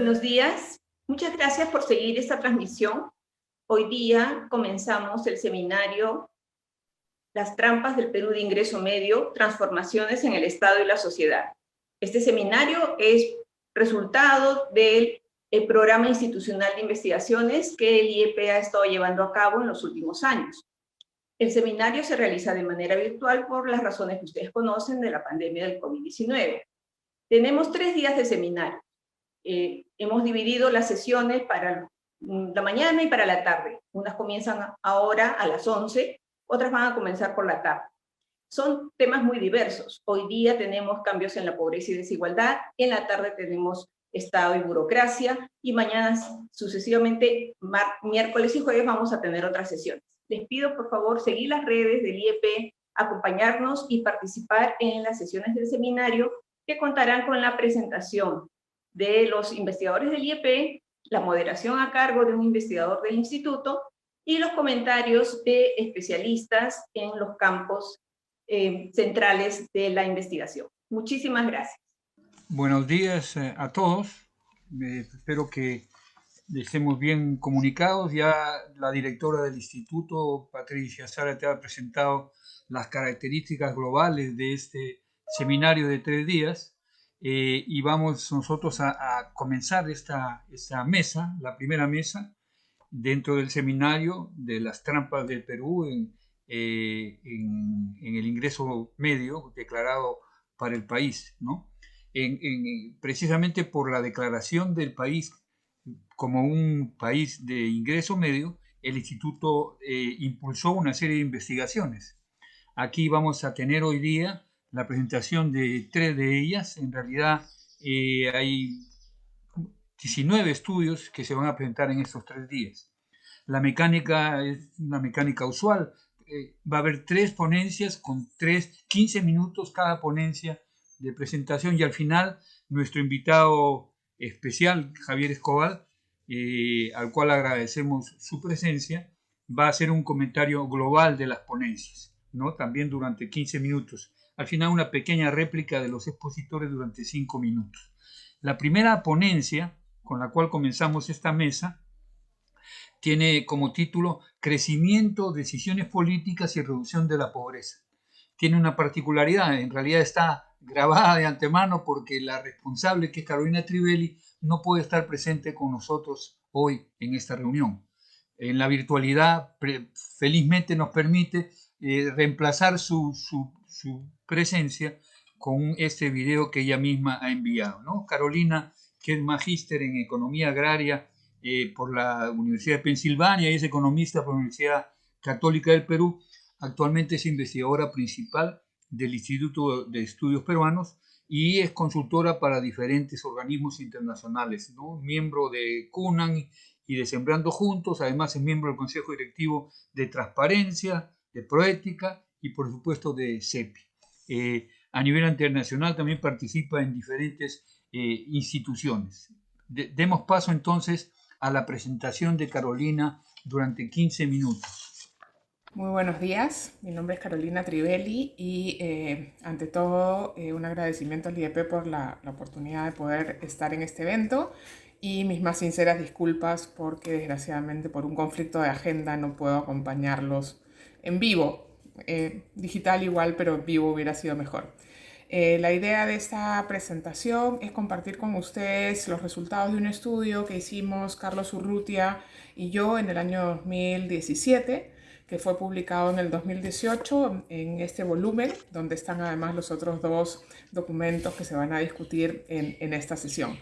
Buenos días. Muchas gracias por seguir esta transmisión. Hoy día comenzamos el seminario Las trampas del Perú de ingreso medio, transformaciones en el Estado y la sociedad. Este seminario es resultado del programa institucional de investigaciones que el IEP ha estado llevando a cabo en los últimos años. El seminario se realiza de manera virtual por las razones que ustedes conocen de la pandemia del COVID-19. Tenemos 3 días de seminario. Hemos dividido las sesiones para la mañana y para la tarde. Unas comienzan ahora a las 11, otras van a comenzar por la tarde. Son temas muy diversos. Hoy día tenemos cambios en la pobreza y desigualdad, en la tarde tenemos Estado y burocracia, y mañana sucesivamente, miércoles y jueves, vamos a tener otras sesiones. Les pido, por favor, seguir las redes del IEP, acompañarnos y participar en las sesiones del seminario que contarán con la presentación de los investigadores del IEP, la moderación a cargo de un investigador del instituto y los comentarios de especialistas en los campos centrales de la investigación. Muchísimas gracias. Buenos días a todos. Espero que estemos bien comunicados. Ya la directora del instituto, Patricia Sara, te ha presentado las características globales de este seminario de 3 días. Y vamos nosotros a comenzar esta mesa, la primera mesa, dentro del seminario de las trampas del Perú en el ingreso medio declarado para el país, ¿no? Precisamente por la declaración del país como un país de ingreso medio, el instituto impulsó una serie de investigaciones. Aquí vamos a tener hoy día la presentación de 3 de ellas. En realidad hay 19 estudios que se van a presentar en estos 3 días. La mecánica es una mecánica usual. Va a haber 3 ponencias con 15 minutos cada ponencia de presentación, y al final nuestro invitado especial, Javier Escobar, al cual agradecemos su presencia, va a hacer un comentario global de las ponencias, ¿no? También durante 15 minutos. Al final una pequeña réplica de los expositores durante 5 minutos. La primera ponencia con la cual comenzamos esta mesa tiene como título Crecimiento, decisiones políticas y reducción de la pobreza. Tiene una particularidad, en realidad está grabada de antemano porque la responsable, que es Carolina Trivelli, no puede estar presente con nosotros hoy en esta reunión. En la virtualidad felizmente nos permite reemplazar su presencia con este video que ella misma ha enviado, ¿no? Carolina, que es magíster en Economía Agraria por la Universidad de Pensilvania y es economista por la Universidad Católica del Perú, actualmente es investigadora principal del Instituto de Estudios Peruanos y es consultora para diferentes organismos internacionales, ¿no? Miembro de CUNAN y de Sembrando Juntos. Además es miembro del Consejo Directivo de Transparencia, de Proética y por supuesto de CEPI. A nivel internacional también participa en diferentes instituciones. Demos paso entonces a la presentación de Carolina durante 15 minutos. Muy buenos días, mi nombre es Carolina Trivelli y ante todo un agradecimiento al IEP por la oportunidad de poder estar en este evento y mis más sinceras disculpas porque desgraciadamente por un conflicto de agenda no puedo acompañarlos en vivo, digital igual, pero en vivo hubiera sido mejor. La idea de esta presentación es compartir con ustedes los resultados de un estudio que hicimos Carlos Urrutia y yo en el año 2017, que fue publicado en el 2018 en este volumen, donde están además los otros 2 documentos que se van a discutir en esta sesión.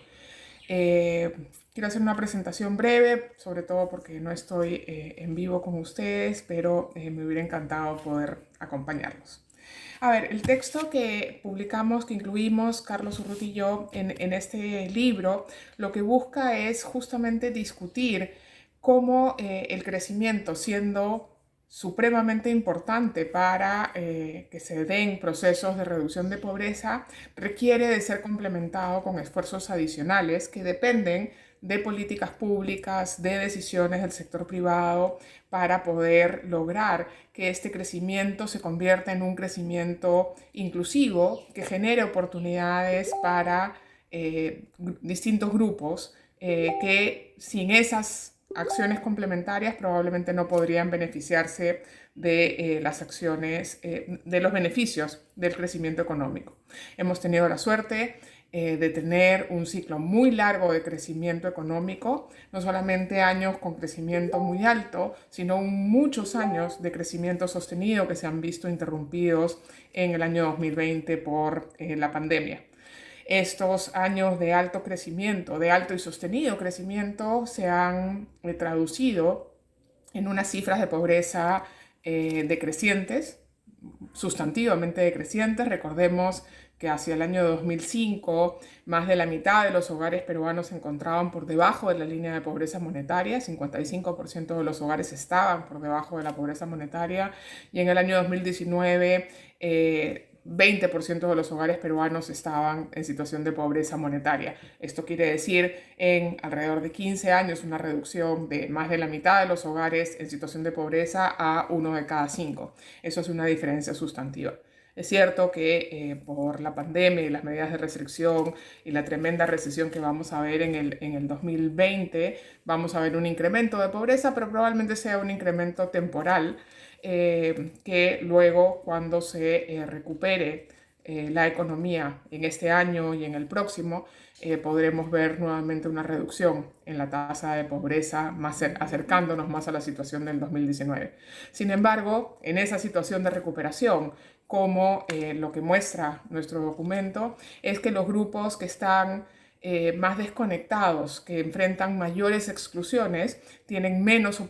Quiero hacer una presentación breve, sobre todo porque no estoy en vivo con ustedes, pero me hubiera encantado poder acompañarlos. A ver, el texto que publicamos, que incluimos Carlos Urrutia y yo en este libro, lo que busca es justamente discutir cómo el crecimiento, siendo supremamente importante para que se den procesos de reducción de pobreza, requiere de ser complementado con esfuerzos adicionales que dependen de políticas públicas, de decisiones del sector privado para poder lograr que este crecimiento se convierta en un crecimiento inclusivo que genere oportunidades para distintos grupos que sin esas acciones complementarias probablemente no podrían beneficiarse de las acciones, de los beneficios del crecimiento económico. Hemos tenido la suerte de tener un ciclo muy largo de crecimiento económico, no solamente años con crecimiento muy alto, sino muchos años de crecimiento sostenido que se han visto interrumpidos en el año 2020 por la pandemia. Estos años de alto crecimiento, de alto y sostenido crecimiento, se han traducido en unas cifras de pobreza decrecientes, sustantivamente decrecientes. Recordemos que hacia el año 2005 más de la mitad de los hogares peruanos se encontraban por debajo de la línea de pobreza monetaria, 55% de los hogares estaban por debajo de la pobreza monetaria, y en el año 2019 20% de los hogares peruanos estaban en situación de pobreza monetaria. Esto quiere decir en alrededor de 15 años una reducción de más de la mitad de los hogares en situación de pobreza a 1 de cada 5. Eso es una diferencia sustantiva. Es cierto que por la pandemia y las medidas de restricción y la tremenda recesión que vamos a ver en el 2020, vamos a ver un incremento de pobreza, pero probablemente sea un incremento temporal que luego, cuando se recupere la economía en este año y en el próximo, podremos ver nuevamente una reducción en la tasa de pobreza, acercándonos más a la situación del 2019. Sin embargo, en esa situación de recuperación, como lo que muestra nuestro documento, es que los grupos que están más desconectados, que enfrentan mayores exclusiones, tienen menos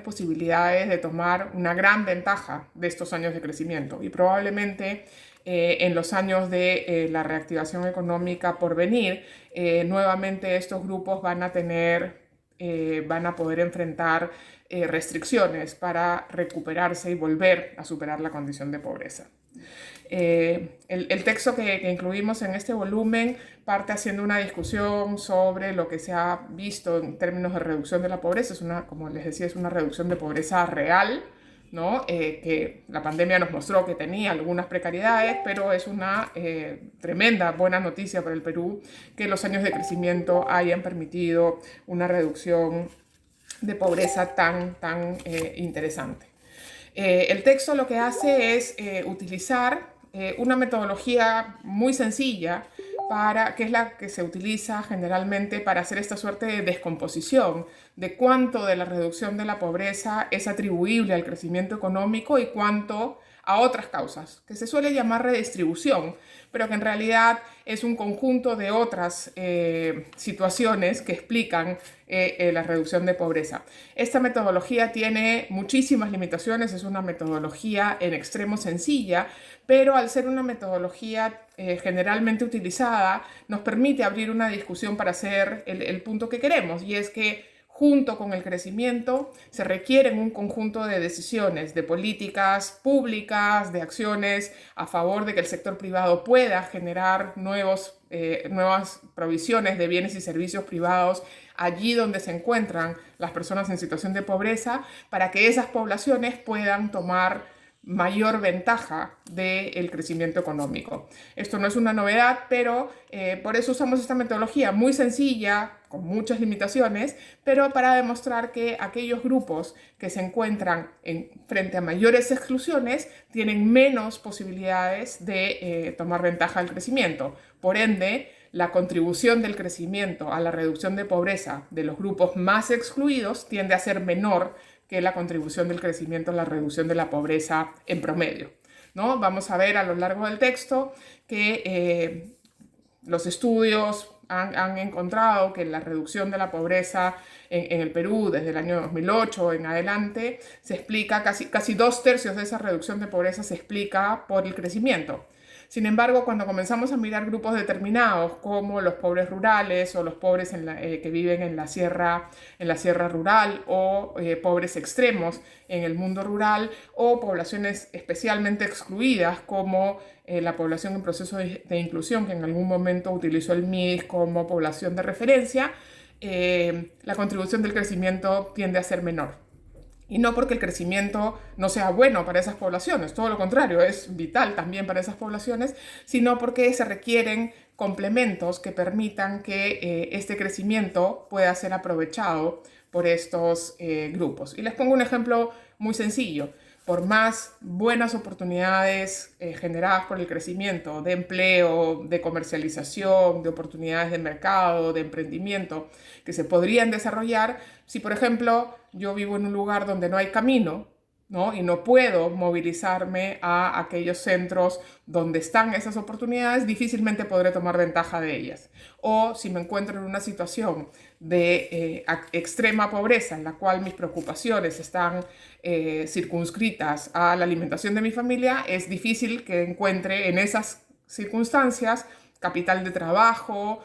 posibilidades de tomar una gran ventaja de estos años de crecimiento. Y probablemente en los años de la reactivación económica por venir, nuevamente estos grupos van a poder enfrentar restricciones para recuperarse y volver a superar la condición de pobreza. El texto que incluimos en este volumen parte haciendo una discusión sobre lo que se ha visto en términos de reducción de la pobreza. Como les decía, es una reducción de pobreza real, ¿no? Que la pandemia nos mostró que tenía algunas precariedades, pero es una tremenda buena noticia para el Perú que los años de crecimiento hayan permitido una reducción de pobreza tan interesante. El texto lo que hace es utilizar una metodología muy sencilla, que es la que se utiliza generalmente para hacer esta suerte de descomposición de cuánto de la reducción de la pobreza es atribuible al crecimiento económico y cuánto a otras causas, que se suele llamar redistribución, pero que en realidad es un conjunto de otras situaciones que explican la reducción de pobreza. Esta metodología tiene muchísimas limitaciones, es una metodología en extremo sencilla, pero al ser una metodología generalmente utilizada, nos permite abrir una discusión para hacer el punto que queremos, y es que junto con el crecimiento se requieren un conjunto de decisiones, de políticas públicas, de acciones a favor de que el sector privado pueda generar nuevas provisiones de bienes y servicios privados allí donde se encuentran las personas en situación de pobreza, para que esas poblaciones puedan tomar mayor ventaja del crecimiento económico. Esto no es una novedad, pero por eso usamos esta metodología muy sencilla, con muchas limitaciones, pero para demostrar que aquellos grupos que se encuentran frente a mayores exclusiones tienen menos posibilidades de tomar ventaja del crecimiento. Por ende, la contribución del crecimiento a la reducción de pobreza de los grupos más excluidos tiende a ser menor que la contribución del crecimiento a la reducción de la pobreza en promedio, ¿no? Vamos a ver a lo largo del texto que los estudios han encontrado que la reducción de la pobreza en el Perú desde el año 2008 en adelante se explica, casi 2/3 de esa reducción de pobreza se explica por el crecimiento. Sin embargo, cuando comenzamos a mirar grupos determinados, como los pobres rurales o los pobres que viven en la sierra rural, o pobres extremos en el mundo rural, o poblaciones especialmente excluidas, como la población en proceso de inclusión, que en algún momento utilizó el MIS como población de referencia, la contribución del crecimiento tiende a ser menor. Y no porque el crecimiento no sea bueno para esas poblaciones, todo lo contrario, es vital también para esas poblaciones, sino porque se requieren complementos que permitan que este crecimiento pueda ser aprovechado por estos grupos. Y les pongo un ejemplo muy sencillo. Por más buenas oportunidades generadas por el crecimiento de empleo, de comercialización, de oportunidades de mercado, de emprendimiento que se podrían desarrollar, si por ejemplo yo vivo en un lugar donde no hay camino, ¿no? Y no puedo movilizarme a aquellos centros donde están esas oportunidades, difícilmente podré tomar ventaja de ellas. O si me encuentro en una situación de extrema pobreza en la cual mis preocupaciones están circunscritas a la alimentación de mi familia, es difícil que encuentre en esas circunstancias capital de trabajo,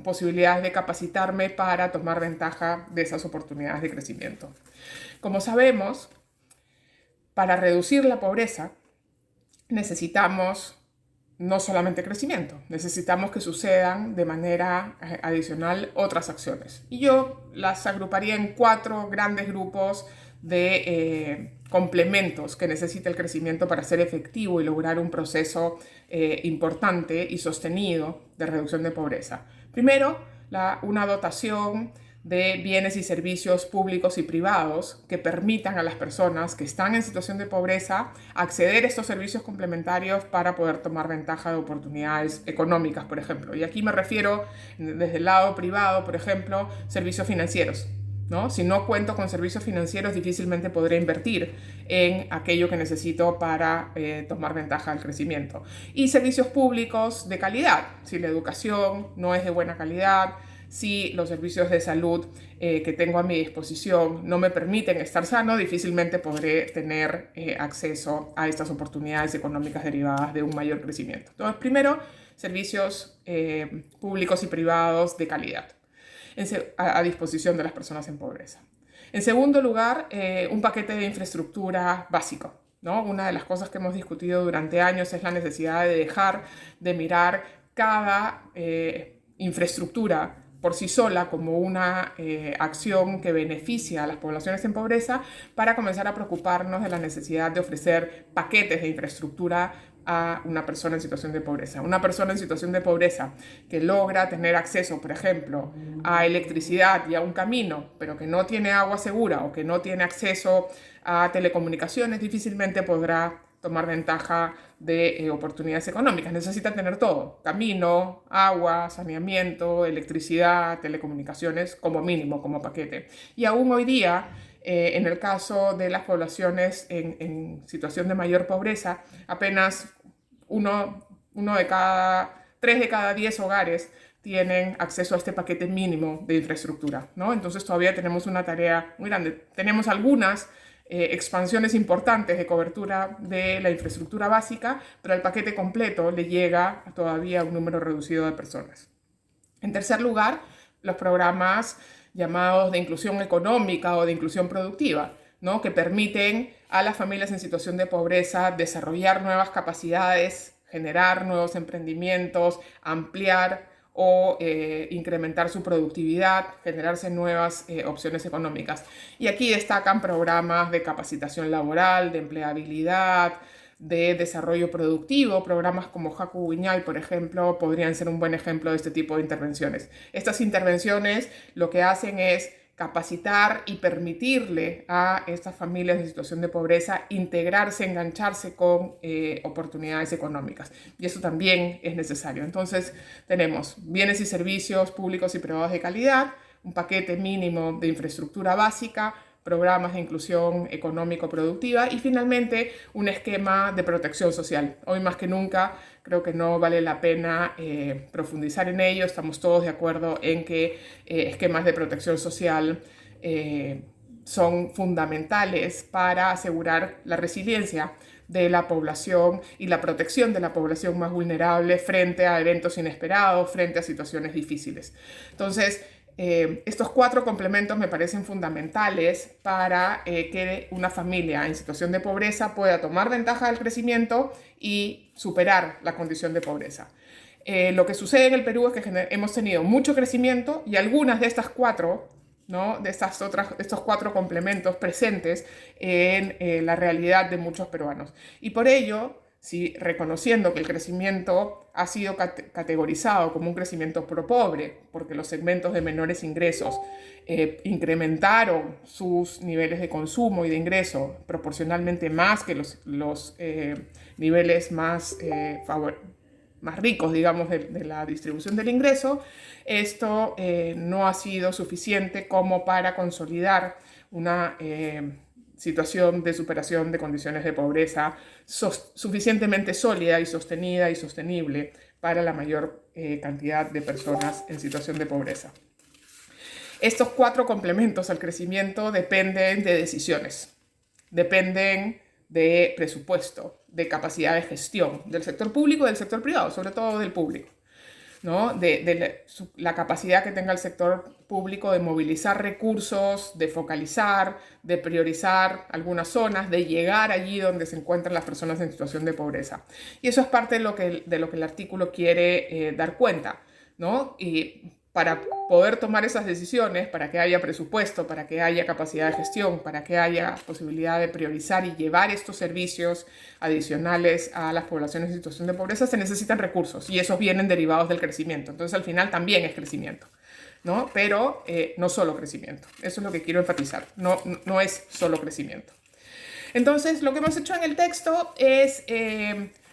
posibilidades de capacitarme para tomar ventaja de esas oportunidades de crecimiento. Como sabemos, para reducir la pobreza necesitamos no solamente crecimiento, necesitamos que sucedan de manera adicional otras acciones. Y yo las agruparía en 4 grandes grupos de complementos que necesita el crecimiento para ser efectivo y lograr un proceso importante y sostenido de reducción de pobreza. Primero, una dotación de bienes y servicios públicos y privados que permitan a las personas que están en situación de pobreza acceder a estos servicios complementarios para poder tomar ventaja de oportunidades económicas, por ejemplo. Y aquí me refiero desde el lado privado, por ejemplo, servicios financieros, ¿no? Si no cuento con servicios financieros, difícilmente podré invertir en aquello que necesito para tomar ventaja del crecimiento. Y servicios públicos de calidad. Si la educación no es de buena calidad, si los servicios de salud que tengo a mi disposición no me permiten estar sano, difícilmente podré tener acceso a estas oportunidades económicas derivadas de un mayor crecimiento. Entonces, primero, servicios públicos y privados de calidad a disposición de las personas en pobreza. En segundo lugar, un paquete de infraestructura básico, ¿no? Una de las cosas que hemos discutido durante años es la necesidad de dejar de mirar cada infraestructura por sí sola como una acción que beneficia a las poblaciones en pobreza, para comenzar a preocuparnos de la necesidad de ofrecer paquetes de infraestructura a una persona en situación de pobreza. Una persona en situación de pobreza que logra tener acceso, por ejemplo, a electricidad y a un camino, pero que no tiene agua segura o que no tiene acceso a telecomunicaciones, difícilmente podrá tomar ventaja de oportunidades económicas. Necesita tener todo: camino, agua, saneamiento, electricidad, telecomunicaciones, como mínimo, como paquete. Y aún hoy día, en el caso de las poblaciones en situación de mayor pobreza, apenas 3 de cada 10 hogares tienen acceso a este paquete mínimo de infraestructura, ¿no? Entonces todavía tenemos una tarea muy grande. Tenemos algunas expansiones importantes de cobertura de la infraestructura básica, pero el paquete completo le llega todavía a un número reducido de personas. En tercer lugar, los programas llamados de inclusión económica o de inclusión productiva, ¿no? Que permiten a las familias en situación de pobreza desarrollar nuevas capacidades, generar nuevos emprendimientos, ampliar o incrementar su productividad, generarse nuevas opciones económicas. Y aquí destacan programas de capacitación laboral, de empleabilidad, de desarrollo productivo. Programas como Haku Wiñay, por ejemplo, podrían ser un buen ejemplo de este tipo de intervenciones. Estas intervenciones lo que hacen es capacitar y permitirle a estas familias en situación de pobreza integrarse, engancharse con oportunidades económicas. Y eso también es necesario. Entonces, tenemos bienes y servicios públicos y privados de calidad, un paquete mínimo de infraestructura básica, programas de inclusión económico-productiva y finalmente un esquema de protección social. Hoy más que nunca creo que no vale la pena profundizar en ello. Estamos todos de acuerdo en que esquemas de protección social son fundamentales para asegurar la resiliencia de la población y la protección de la población más vulnerable frente a eventos inesperados, frente a situaciones difíciles. Entonces, estos 4 complementos me parecen fundamentales para que una familia en situación de pobreza pueda tomar ventaja del crecimiento y superar la condición de pobreza. Lo que sucede en el Perú es que hemos tenido mucho crecimiento y algunas de estas 4 ¿no?, de estos 4 complementos presentes en la realidad de muchos peruanos. Y por ello, si reconociendo que el crecimiento ha sido categorizado como un crecimiento pro-pobre, porque los segmentos de menores ingresos incrementaron sus niveles de consumo y de ingreso proporcionalmente más que los niveles más ricos, digamos, de la distribución del ingreso, esto no ha sido suficiente como para consolidar una situación de superación de condiciones de pobreza suficientemente sólida y sostenida y sostenible para la mayor cantidad de personas en situación de pobreza. Estos 4 complementos al crecimiento dependen de decisiones, dependen de presupuesto, de capacidad de gestión del sector público y del sector privado, sobre todo del público, ¿no? De la capacidad que tenga el sector público de movilizar recursos, de focalizar, de priorizar algunas zonas, de llegar allí donde se encuentran las personas en situación de pobreza. Y eso es parte de lo que el artículo quiere dar cuenta, ¿no? Y para poder tomar esas decisiones, para que haya presupuesto, para que haya capacidad de gestión, para que haya posibilidad de priorizar y llevar estos servicios adicionales a las poblaciones en situación de pobreza, se necesitan recursos y esos vienen derivados del crecimiento. Entonces, al final también es crecimiento, ¿no? Pero no solo crecimiento. Eso es lo que quiero enfatizar. No es solo crecimiento. Entonces, lo que hemos hecho en el texto es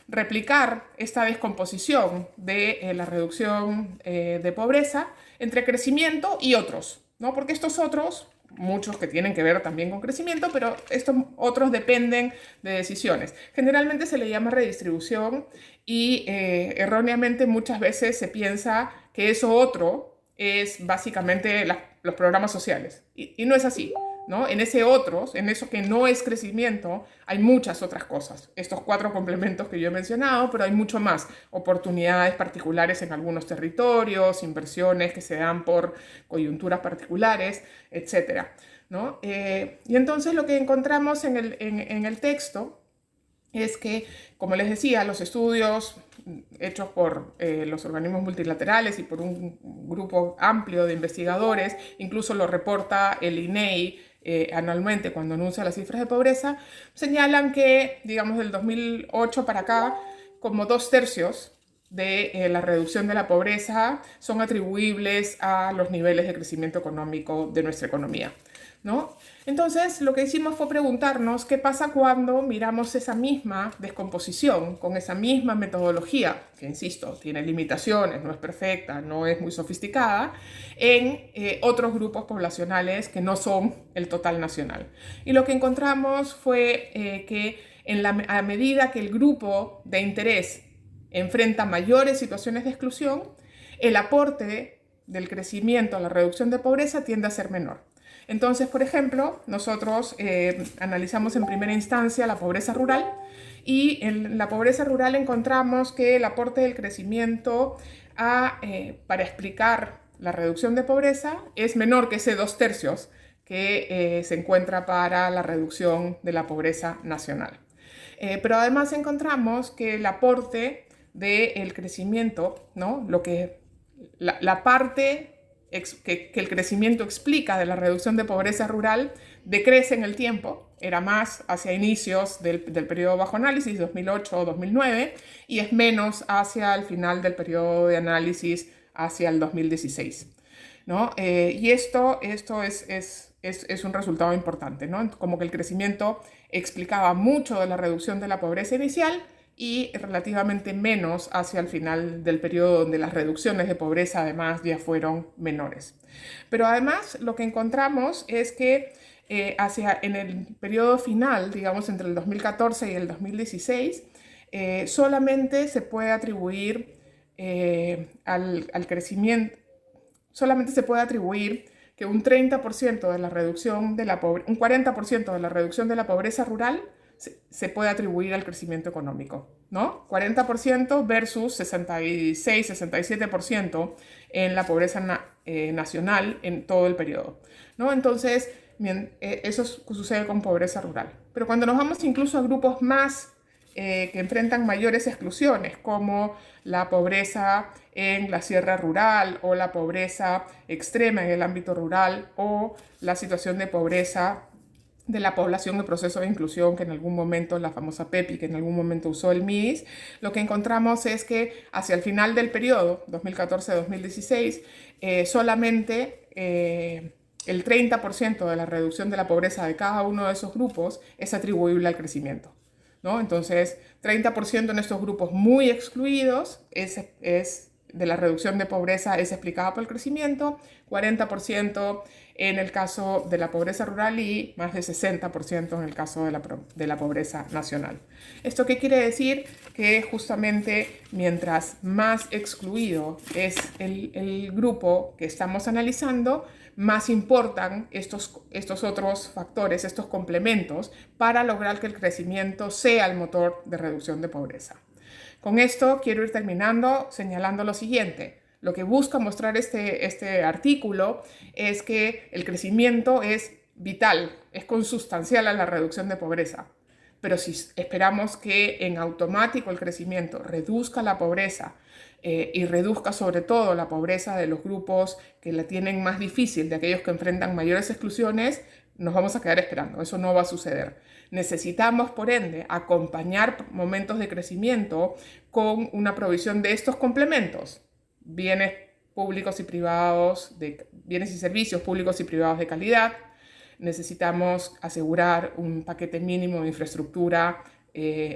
replicar esta descomposición de la reducción de pobreza entre crecimiento y otros, ¿no? Porque estos otros, muchos que tienen que ver también con crecimiento, pero estos otros dependen de decisiones. Generalmente se le llama redistribución y erróneamente muchas veces se piensa que eso otro es básicamente los programas sociales y no es así, ¿no? En ese otros, en eso que no es crecimiento, hay muchas otras cosas. Estos 4 complementos que yo he mencionado, pero hay mucho más. Oportunidades particulares en algunos territorios, inversiones que se dan por coyunturas particulares, etc., ¿no? Y entonces lo que encontramos en el texto es que, como les decía, los estudios hechos por los organismos multilaterales y por un grupo amplio de investigadores, incluso lo reporta el INEI anualmente cuando anuncia las cifras de pobreza, señalan que, digamos, del 2008 para acá, como 2/3 de la reducción de la pobreza son atribuibles a los niveles de crecimiento económico de nuestra economía, ¿no? Entonces, lo que hicimos fue preguntarnos qué pasa cuando miramos esa misma descomposición con esa misma metodología, que insisto, tiene limitaciones, no es perfecta, no es muy sofisticada, en otros grupos poblacionales que no son el total nacional. Y lo que encontramos fue que a medida que el grupo de interés enfrenta mayores situaciones de exclusión, el aporte del crecimiento a la reducción de pobreza tiende a ser menor. Entonces, por ejemplo, nosotros analizamos en primera instancia la pobreza rural y en la pobreza rural encontramos que el aporte del crecimiento para explicar la reducción de pobreza es menor que ese 2/3 que se encuentra para la reducción de la pobreza nacional. Pero además encontramos que el aporte del crecimiento, ¿no?, la parte que el crecimiento explica de la reducción de pobreza rural decrece en el tiempo, era más hacia inicios del periodo bajo análisis, 2008 o 2009, y es menos hacia el final del periodo de análisis, hacia el 2016, ¿no? Y esto es un resultado importante, ¿no? Como que el crecimiento explicaba mucho de la reducción de la pobreza inicial y relativamente menos hacia el final del periodo donde las reducciones de pobreza además ya fueron menores. Pero además lo que encontramos es que en el periodo final, digamos entre el 2014 y el 2016, solamente se puede atribuir al crecimiento, solamente se puede atribuir que un 30% de la reducción de la pobreza, un 40% de la reducción de la pobreza rural se puede atribuir al crecimiento económico, ¿no? 40% versus 66-67% en la pobreza nacional en todo el periodo, ¿no? Entonces, eso sucede con pobreza rural. Pero cuando nos vamos incluso a grupos más que enfrentan mayores exclusiones, como la pobreza en la sierra rural o la pobreza extrema en el ámbito rural o la situación de pobreza de la población en proceso de inclusión, que en algún momento, la famosa PEPI, que en algún momento usó el MIS, lo que encontramos es que hacia el final del periodo, 2014-2016, solamente el 30% de la reducción de la pobreza de cada uno de esos grupos es atribuible al crecimiento, ¿no? Entonces, 30% en estos grupos muy excluidos es de la reducción de pobreza es explicada por el crecimiento, 40% en el caso de la pobreza rural y más de 60% en el caso de la pobreza nacional. ¿Esto qué quiere decir? Que justamente mientras más excluido es el grupo que estamos analizando, más importan estos otros factores, estos complementos, para lograr que el crecimiento sea el motor de reducción de pobreza. Con esto quiero ir terminando señalando lo siguiente. Lo que busca mostrar este artículo es que el crecimiento es vital, es consustancial a la reducción de pobreza. Pero si esperamos que en automático el crecimiento reduzca la pobreza y reduzca sobre todo la pobreza de los grupos que la tienen más difícil, de aquellos que enfrentan mayores exclusiones, nos vamos a quedar esperando. Eso no va a suceder. Necesitamos, por ende, acompañar momentos de crecimiento con una provisión de estos complementos: bienes públicos y privados, bienes y servicios públicos y privados de calidad. Necesitamos asegurar un paquete mínimo de infraestructura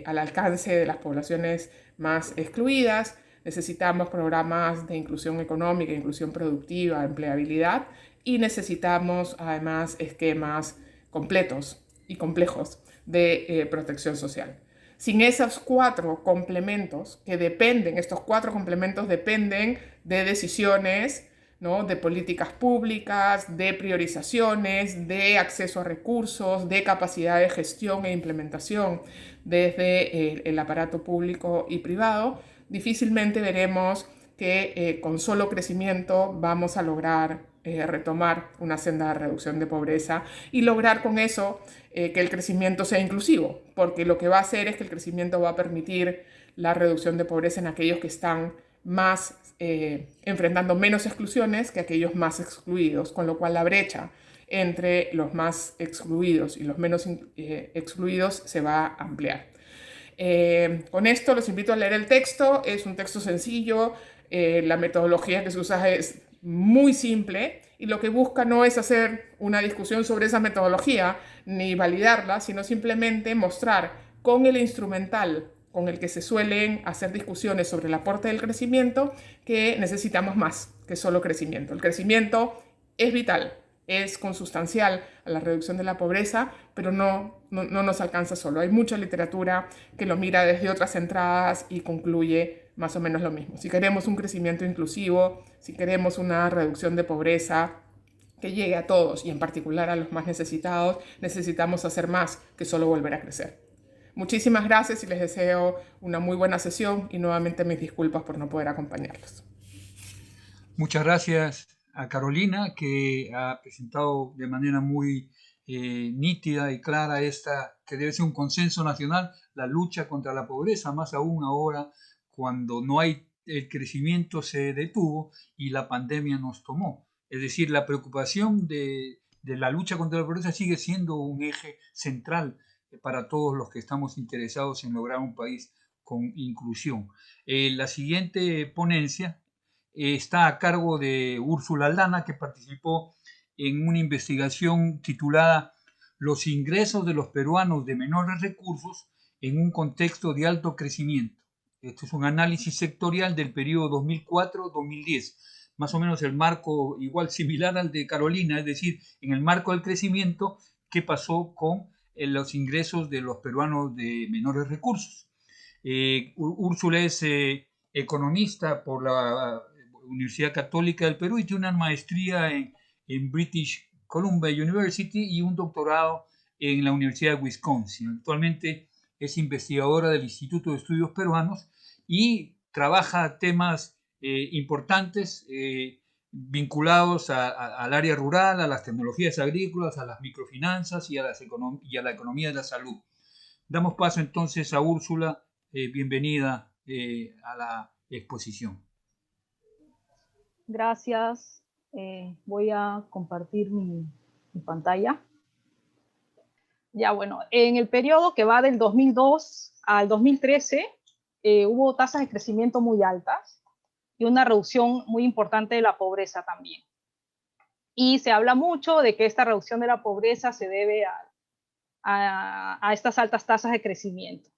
al alcance de las poblaciones más excluidas. Necesitamos programas de inclusión económica, inclusión productiva, empleabilidad, y necesitamos además esquemas completos y complejos de protección social. Sin esos cuatro complementos estos cuatro complementos dependen de decisiones, ¿no?, de políticas públicas, de priorizaciones, de acceso a recursos, de capacidad de gestión e implementación desde el aparato público y privado. Difícilmente veremos que con solo crecimiento vamos a lograr retomar una senda de reducción de pobreza y lograr con eso que el crecimiento sea inclusivo, porque lo que va a hacer es que el crecimiento va a permitir la reducción de pobreza en aquellos que están más enfrentando menos exclusiones que aquellos más excluidos, con lo cual la brecha entre los más excluidos y los menos excluidos se va a ampliar. Con esto los invito a leer el texto. Es un texto sencillo, la metodología que se usa es muy simple y lo que busca no es hacer una discusión sobre esa metodología ni validarla, sino simplemente mostrar con el instrumental con el que se suelen hacer discusiones sobre el aporte del crecimiento que necesitamos más que solo crecimiento. El crecimiento es vital, es consustancial a la reducción de la pobreza, pero no nos alcanza solo. Hay mucha literatura que lo mira desde otras entradas y concluye más o menos lo mismo. Si queremos un crecimiento inclusivo, si queremos una reducción de pobreza que llegue a todos y en particular a los más necesitados, necesitamos hacer más que solo volver a crecer. Muchísimas gracias y les deseo una muy buena sesión y nuevamente mis disculpas por no poder acompañarlos. Muchas gracias a Carolina, que ha presentado de manera muy nítida y clara que debe ser un consenso nacional, la lucha contra la pobreza, más aún ahora cuando el crecimiento se detuvo y la pandemia nos tomó. Es decir, la preocupación de la lucha contra la pobreza sigue siendo un eje central para todos los que estamos interesados en lograr un país con inclusión. La siguiente ponencia está a cargo de Úrsula Aldana, que participó en una investigación titulada Los ingresos de los peruanos de menores recursos en un contexto de alto crecimiento. Esto es un análisis sectorial del periodo 2004-2010, más o menos el marco igual similar al de Carolina, es decir, en el marco del crecimiento, ¿qué pasó con los ingresos de los peruanos de menores recursos? Úrsula es economista por la Universidad Católica del Perú y tiene una maestría en British Columbia University y un doctorado en la Universidad de Wisconsin. Actualmente es investigadora del Instituto de Estudios Peruanos y trabaja temas importantes vinculados al área rural, a las tecnologías agrícolas, a las microfinanzas y a la economía de la salud. Damos paso entonces a Úrsula. Bienvenida a la exposición. Gracias. Voy a compartir mi pantalla. Ya, bueno, en el periodo que va del 2002 al 2013, hubo tasas de crecimiento muy altas y una reducción muy importante de la pobreza también. Y se habla mucho de que esta reducción de la pobreza se debe a estas altas tasas de crecimiento.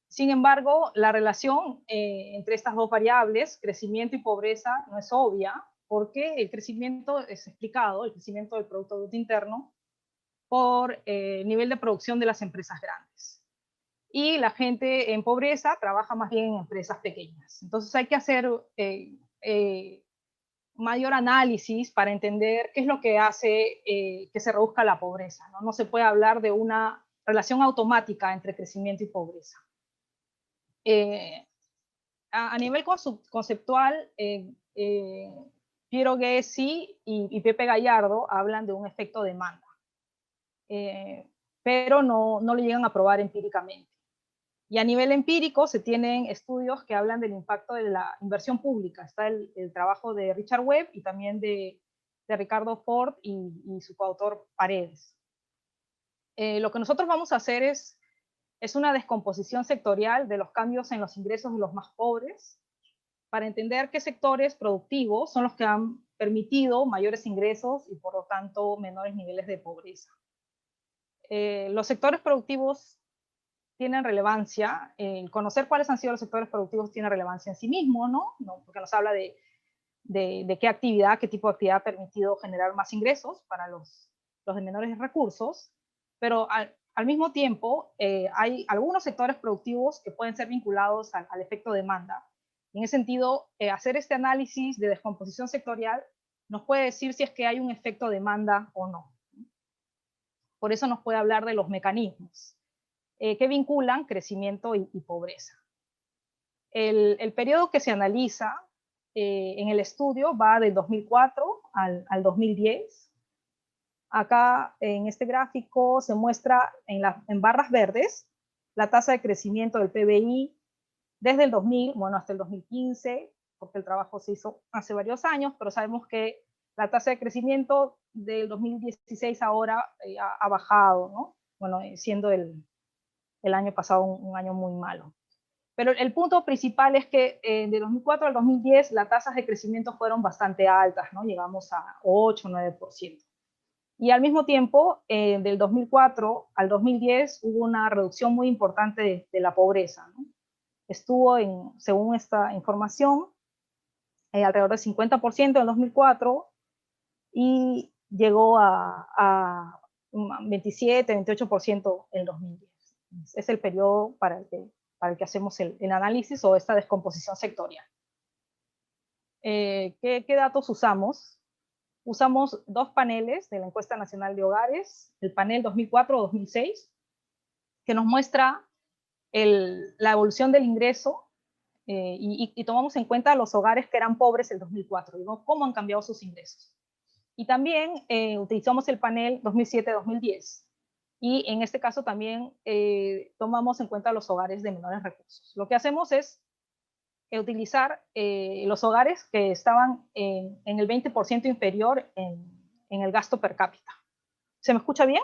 Sin embargo, la relación entre estas dos variables, crecimiento y pobreza, no es obvia, porque el crecimiento es explicado, el crecimiento del Producto Bruto Interno, por el nivel de producción de las empresas grandes. Y la gente en pobreza trabaja más bien en empresas pequeñas. Entonces hay que hacer mayor análisis para entender qué es lo que hace que se reduzca la pobreza, ¿no? No se puede hablar de una relación automática entre crecimiento y pobreza. A nivel conceptual, Piero Gessi y Pepe Gallardo hablan de un efecto demanda, pero no lo llegan a probar empíricamente. Y a nivel empírico se tienen estudios que hablan del impacto de la inversión pública. Está el trabajo de Richard Webb y también de Ricardo Ford y su coautor Paredes. Lo que nosotros vamos a hacer es una descomposición sectorial de los cambios en los ingresos de los más pobres para entender qué sectores productivos son los que han permitido mayores ingresos y por lo tanto menores niveles de pobreza. Los sectores productivos tienen relevancia, conocer cuáles han sido los sectores productivos tiene relevancia en sí mismo, ¿no? Porque nos habla de qué actividad, qué tipo de actividad ha permitido generar más ingresos para los de menores recursos, pero al mismo tiempo hay algunos sectores productivos que pueden ser vinculados al efecto demanda. En ese sentido, hacer este análisis de descomposición sectorial nos puede decir si es que hay un efecto demanda o no. Por eso nos puede hablar de los mecanismos que vinculan crecimiento y pobreza. El periodo que se analiza en el estudio va del 2004 al 2010. Acá en este gráfico se muestra en barras verdes la tasa de crecimiento del PBI desde el 2000, bueno, hasta el 2015, porque el trabajo se hizo hace varios años, pero sabemos que la tasa de crecimiento del 2016 ahora ha bajado, ¿no? Bueno, siendo el año pasado un año muy malo. Pero el punto principal es que de 2004 al 2010 las tasas de crecimiento fueron bastante altas, ¿no? Llegamos a 8 o 9%. Y al mismo tiempo, del 2004 al 2010 hubo una reducción muy importante de la pobreza, ¿no? Estuvo, según esta información, alrededor del 50% en 2004 y llegó a 27, 28% en 2010. Es el periodo para el que hacemos el análisis o esta descomposición sectorial. ¿Qué datos usamos? Usamos dos paneles de la Encuesta Nacional de Hogares, el panel 2004-2006, que nos muestra la evolución del ingreso y tomamos en cuenta los hogares que eran pobres en 2004, ¿no? Cómo han cambiado sus ingresos. Y también utilizamos el panel 2007-2010. Y en este caso también tomamos en cuenta los hogares de menores recursos. Lo que hacemos es utilizar los hogares que estaban en el 20% inferior en el gasto per cápita. ¿Se me escucha bien?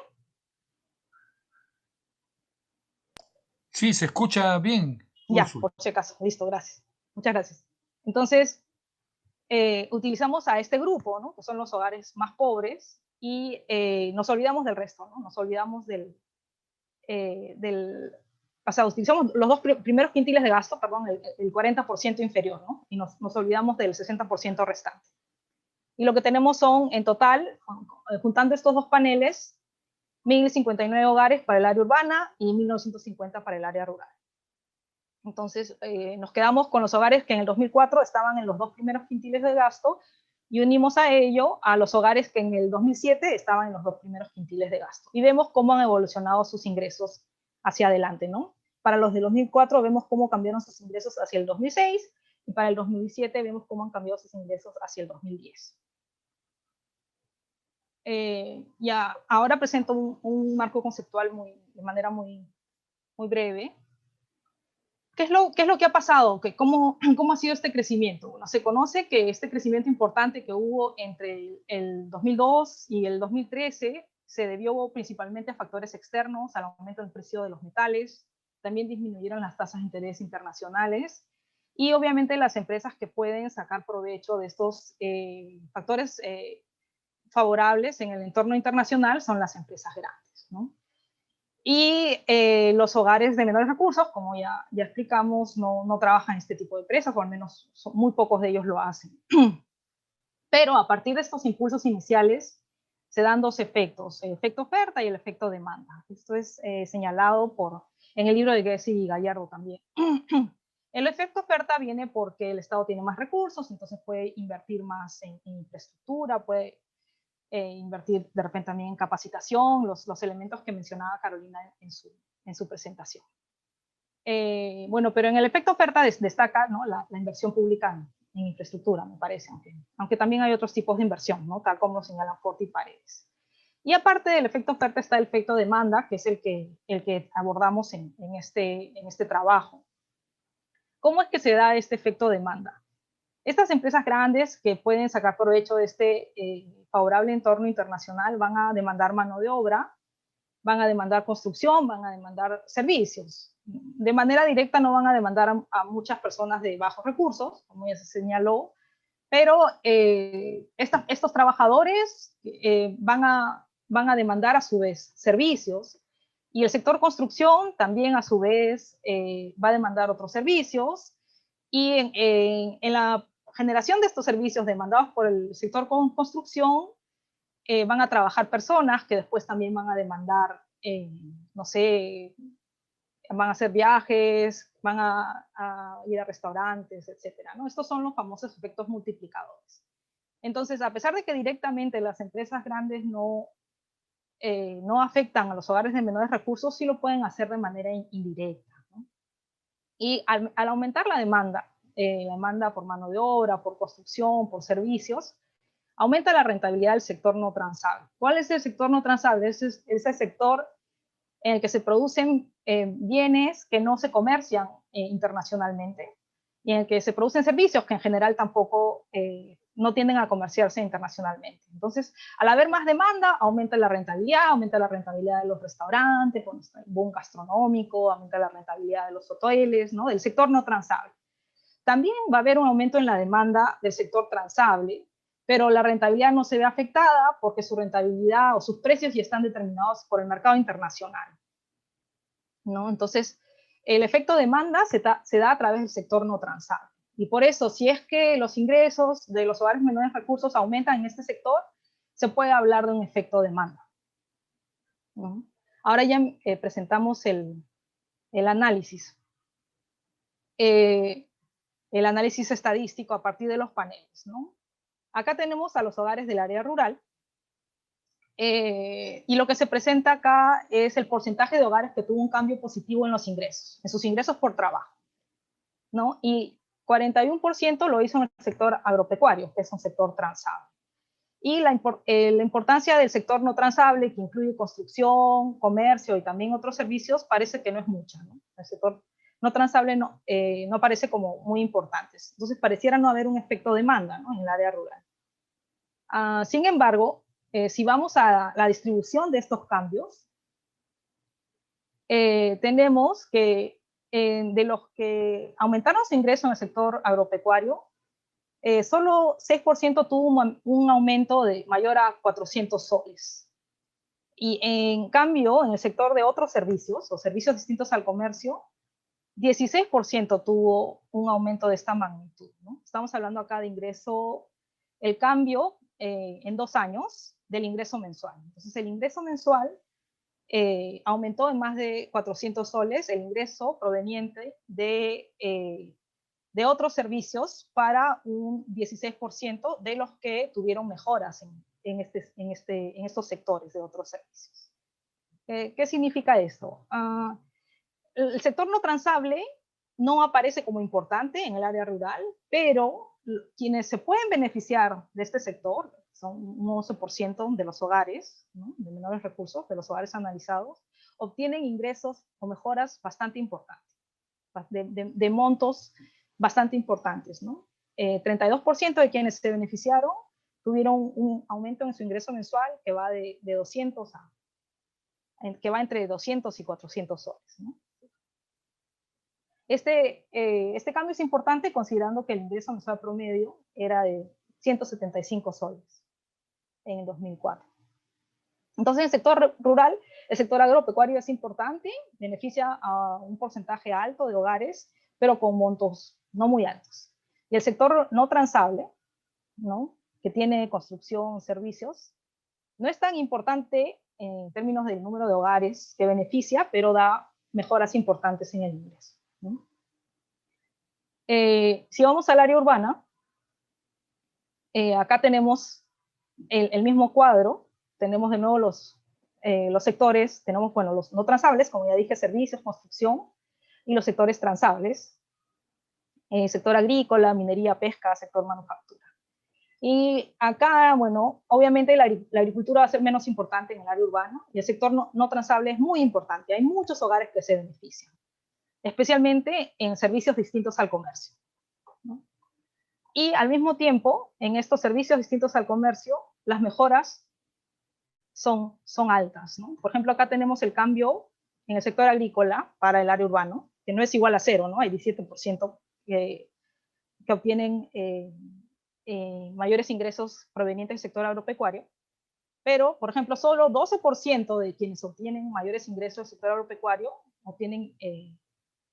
Sí, se escucha bien. Ya, Úrsula. por si acaso. Listo, gracias. Muchas gracias. Entonces, utilizamos a este grupo, ¿no? Que son los hogares más pobres, y nos olvidamos del resto, ¿no? Nos olvidamos o sea, utilizamos los dos primeros quintiles de gasto, perdón, el 40% inferior, ¿no? Y nos olvidamos del 60% restante. Y lo que tenemos son, en total, juntando estos dos paneles, 1.059 hogares para el área urbana y 1.950 para el área rural. Entonces, nos quedamos con los hogares que en el 2004 estaban en los dos primeros quintiles de gasto y unimos a ello a los hogares que en el 2007 estaban en los dos primeros quintiles de gasto. Y vemos cómo han evolucionado sus ingresos hacia adelante, ¿no? Para los del 2004 vemos cómo cambiaron sus ingresos hacia el 2006 y para el 2007 vemos cómo han cambiado sus ingresos hacia el 2010. Ya, ahora presento un marco conceptual de manera muy muy breve. ¿Qué es lo que ha pasado? ¿Cómo ha sido este crecimiento? Bueno, se conoce que este crecimiento importante que hubo entre el 2002 y el 2013 se debió principalmente a factores externos, al aumento del precio de los metales, también disminuyeron las tasas de interés internacionales y obviamente las empresas que pueden sacar provecho de estos factores favorables en el entorno internacional son las empresas grandes, ¿no? Y los hogares de menores recursos, como ya explicamos, no trabajan en este tipo de empresas, o al menos muy pocos de ellos lo hacen. Pero a partir de estos impulsos iniciales se dan dos efectos, el efecto oferta y el efecto demanda. Esto es señalado en el libro de Gessi y Gallardo también. El efecto oferta viene porque el Estado tiene más recursos, entonces puede invertir más en infraestructura, puede invertir de repente también en capacitación, los elementos que mencionaba Carolina en su presentación. Bueno, pero en el efecto oferta destaca, ¿no?, la inversión pública en infraestructura, me parece, aunque también hay otros tipos de inversión, ¿no?, tal como lo señalan Forte y Paredes. Y aparte del efecto oferta está el efecto demanda, que es el que abordamos en este trabajo. ¿Cómo es que se da este efecto demanda? Estas empresas grandes que pueden sacar provecho de este favorable entorno internacional van a demandar mano de obra, van a demandar construcción, van a demandar servicios. De manera directa no van a demandar a muchas personas de bajos recursos, como ya se señaló, pero estos trabajadores van a demandar a su vez servicios, y el sector construcción también a su vez va a demandar otros servicios, y en la generación de estos servicios demandados por el sector construcción van a trabajar personas que después también van a demandar, no sé, van a hacer viajes, van a ir a restaurantes, etcétera, ¿no? Estos son los famosos efectos multiplicadores. Entonces, a pesar de que directamente las empresas grandes no afectan a los hogares de menores recursos, sí lo pueden hacer de manera indirecta, ¿no? Y al aumentar la demanda por mano de obra, por construcción, por servicios, aumenta la rentabilidad del sector no transable. ¿Cuál es el sector no transable? Es el sector en el que se producen bienes que no se comercian internacionalmente, y en el que se producen servicios que en general tampoco no tienden a comerciarse internacionalmente. Entonces, al haber más demanda, aumenta la rentabilidad de los restaurantes, con el boom gastronómico, aumenta la rentabilidad de los hoteles, ¿no?, del sector no transable. También va a haber un aumento en la demanda del sector transable, pero la rentabilidad no se ve afectada porque su rentabilidad o sus precios ya están determinados por el mercado internacional, ¿no? Entonces, el efecto demanda se da a través del sector no transable. Y por eso, si es que los ingresos de los hogares menores recursos aumentan en este sector, se puede hablar de un efecto demanda, ¿no? Ahora ya presentamos el análisis. El análisis estadístico a partir de los paneles, ¿no? Acá tenemos a los hogares del área rural, y lo que se presenta acá es el porcentaje de hogares que tuvo un cambio positivo en sus ingresos por trabajo, ¿no? Y 41% lo hizo en el sector agropecuario, que es un sector transable. Y la importancia del sector no transable, que incluye construcción, comercio y también otros servicios, parece que no es mucha, ¿no? El sector no transable no parece como muy importantes. Entonces pareciera no haber un efecto demanda, ¿no?, en el área rural. Sin embargo, si vamos a la distribución de estos cambios, tenemos que de los que aumentaron su ingreso en el sector agropecuario, solo 6% tuvo un aumento mayor a 400 soles. Y en cambio, en el sector de otros servicios, o servicios distintos al comercio, 16% tuvo un aumento de esta magnitud, ¿no? Estamos hablando acá de ingreso, el cambio en 2 años del ingreso mensual. Entonces, el ingreso mensual aumentó en más de 400 soles, el ingreso proveniente de otros servicios, para un 16% de los que tuvieron mejoras en estos sectores de otros servicios. ¿Qué significa esto? El sector no transable no aparece como importante en el área rural, pero quienes se pueden beneficiar de este sector, son un 11% de los hogares, ¿no?, de menores recursos, de los hogares analizados, obtienen ingresos o mejoras bastante importantes, de montos bastante importantes, ¿no? 32% de quienes se beneficiaron tuvieron un aumento en su ingreso mensual que va de 200 que va entre 200 y 400 soles, ¿no? Este cambio es importante considerando que el ingreso mensual promedio era de 175 soles en el 2004. Entonces, en el sector rural, el sector agropecuario es importante, beneficia a un porcentaje alto de hogares, pero con montos no muy altos. Y el sector no transable, ¿no?, que tiene construcción, servicios, no es tan importante en términos del número de hogares que beneficia, pero da mejoras importantes en el ingreso, ¿no? Si vamos al área urbana, acá tenemos el mismo cuadro, tenemos de nuevo los sectores, tenemos, bueno, los no transables, como ya dije, servicios, construcción, y los sectores transables, sector agrícola, minería, pesca, sector manufactura. Y acá, bueno, obviamente la agricultura va a ser menos importante en el área urbana, y el sector no transable es muy importante. Hay muchos hogares que se benefician, especialmente en servicios distintos al comercio, ¿no? Y al mismo tiempo, en estos servicios distintos al comercio, las mejoras son altas, ¿no? Por ejemplo, acá tenemos el cambio en el sector agrícola para el área urbano, que no es igual a cero, ¿no? Hay 17% que obtienen mayores ingresos provenientes del sector agropecuario, pero, por ejemplo, solo 12% de quienes obtienen mayores ingresos del sector agropecuario obtienen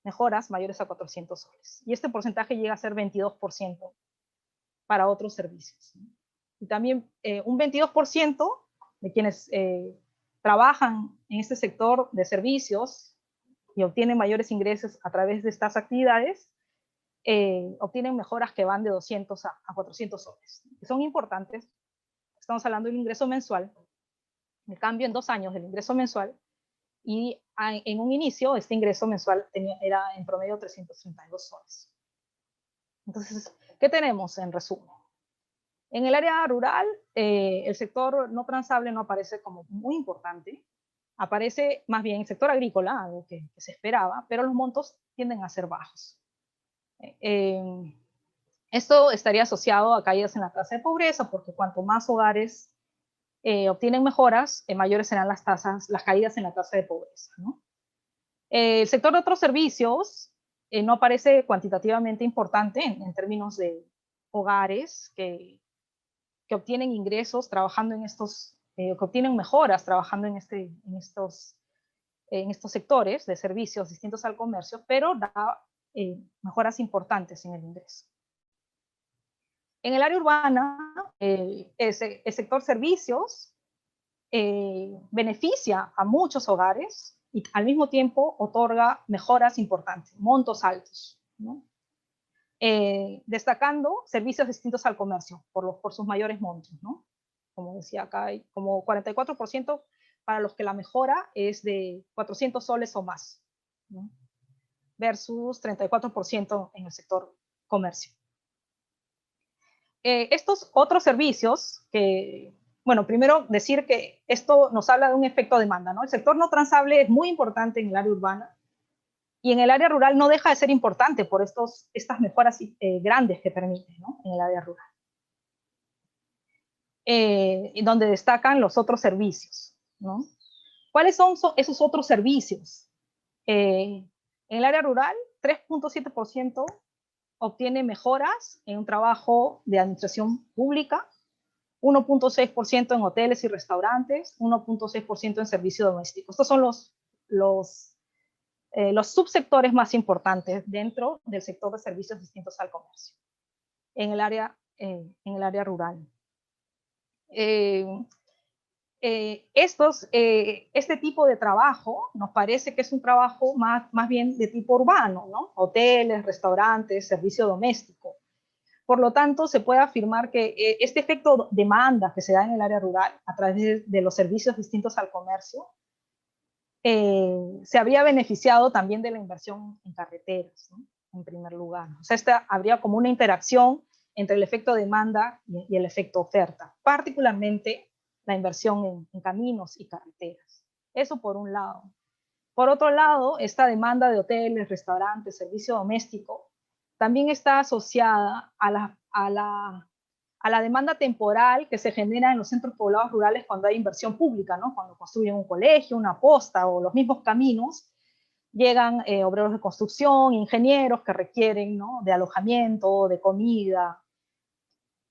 mejoras mayores a 400 soles. Y este porcentaje llega a ser 22% para otros servicios, ¿no? Y también un 22% de quienes trabajan en este sector de servicios y obtienen mayores ingresos a través de estas actividades, obtienen mejoras que van de 200 a 400 soles, que son importantes. Estamos hablando de un ingreso mensual, el cambio en 2 años del ingreso mensual, y en un inicio este ingreso mensual era en promedio 332 soles. Entonces, ¿qué tenemos en resumen? En el área rural, el sector no transable no aparece como muy importante, aparece más bien el sector agrícola, algo que se esperaba, pero los montos tienden a ser bajos. Esto estaría asociado a caídas en la tasa de pobreza, porque cuanto más hogares obtienen mejoras, mayores serán las caídas en la tasa de pobreza, ¿no? El sector de otros servicios no aparece cuantitativamente importante en términos de hogares que obtienen ingresos trabajando en estos, que obtienen mejoras trabajando en estos sectores de servicios distintos al comercio, pero da mejoras importantes en el ingreso. En el área urbana, el sector servicios beneficia a muchos hogares y al mismo tiempo otorga mejoras importantes, montos altos, ¿no? Destacando servicios distintos al comercio por sus mayores montos, ¿no? Como decía acá, hay como 44% para los que la mejora es de 400 soles o más, ¿no?, versus 34% en el sector comercio. Estos otros servicios que, bueno, primero decir que esto nos habla de un efecto demanda, ¿no? El sector no transable es muy importante en el área urbana, y en el área rural no deja de ser importante por estas mejoras grandes que permite, ¿no?, en el área rural. Donde destacan los otros servicios, ¿no? ¿Cuáles son esos otros servicios? En el área rural, 3.7% obtiene mejoras en un trabajo de administración pública, 1.6% en hoteles y restaurantes, 1.6% en servicio doméstico. Estos son los subsectores más importantes dentro del sector de servicios distintos al comercio en el área rural. Este tipo de trabajo nos parece que es un trabajo más bien de tipo urbano, ¿no? Hoteles, restaurantes, servicio doméstico. Por lo tanto, se puede afirmar que este efecto demanda que se da en el área rural a través de los servicios distintos al comercio se habría beneficiado también de la inversión en carreteras, ¿no?, en primer lugar. O sea, habría como una interacción entre el efecto demanda y el efecto oferta, particularmente la inversión en caminos y carreteras. Eso por un lado. Por otro lado, esta demanda de hoteles, restaurantes, servicio doméstico, también está asociada a la demanda temporal que se genera en los centros poblados rurales cuando hay inversión pública, ¿no? Cuando construyen un colegio, una posta o los mismos caminos, llegan obreros de construcción, ingenieros que requieren, ¿no?, de alojamiento, de comida,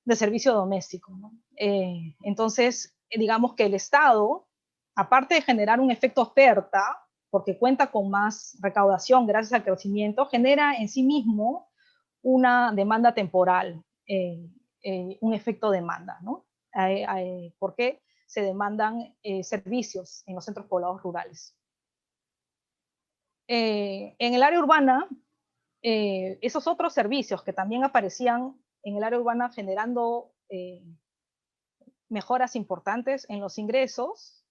de servicio doméstico, ¿no? Entonces, digamos que el Estado, aparte de generar un efecto oferta, porque cuenta con más recaudación gracias al crecimiento, genera en sí mismo una demanda temporal, un efecto demanda, ¿no? Porque se demandan servicios en los centros poblados rurales. En el área urbana, esos otros servicios que también aparecían en el área urbana generando mejoras importantes en los ingresos.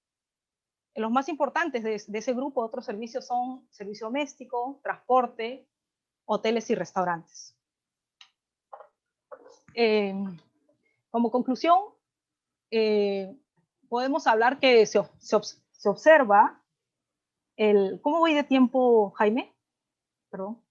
Los más importantes de ese grupo de otros servicios son servicio doméstico, transporte, hoteles y restaurantes. Como conclusión, podemos hablar que se observa ¿Cómo voy de tiempo, Jaime? Perdón.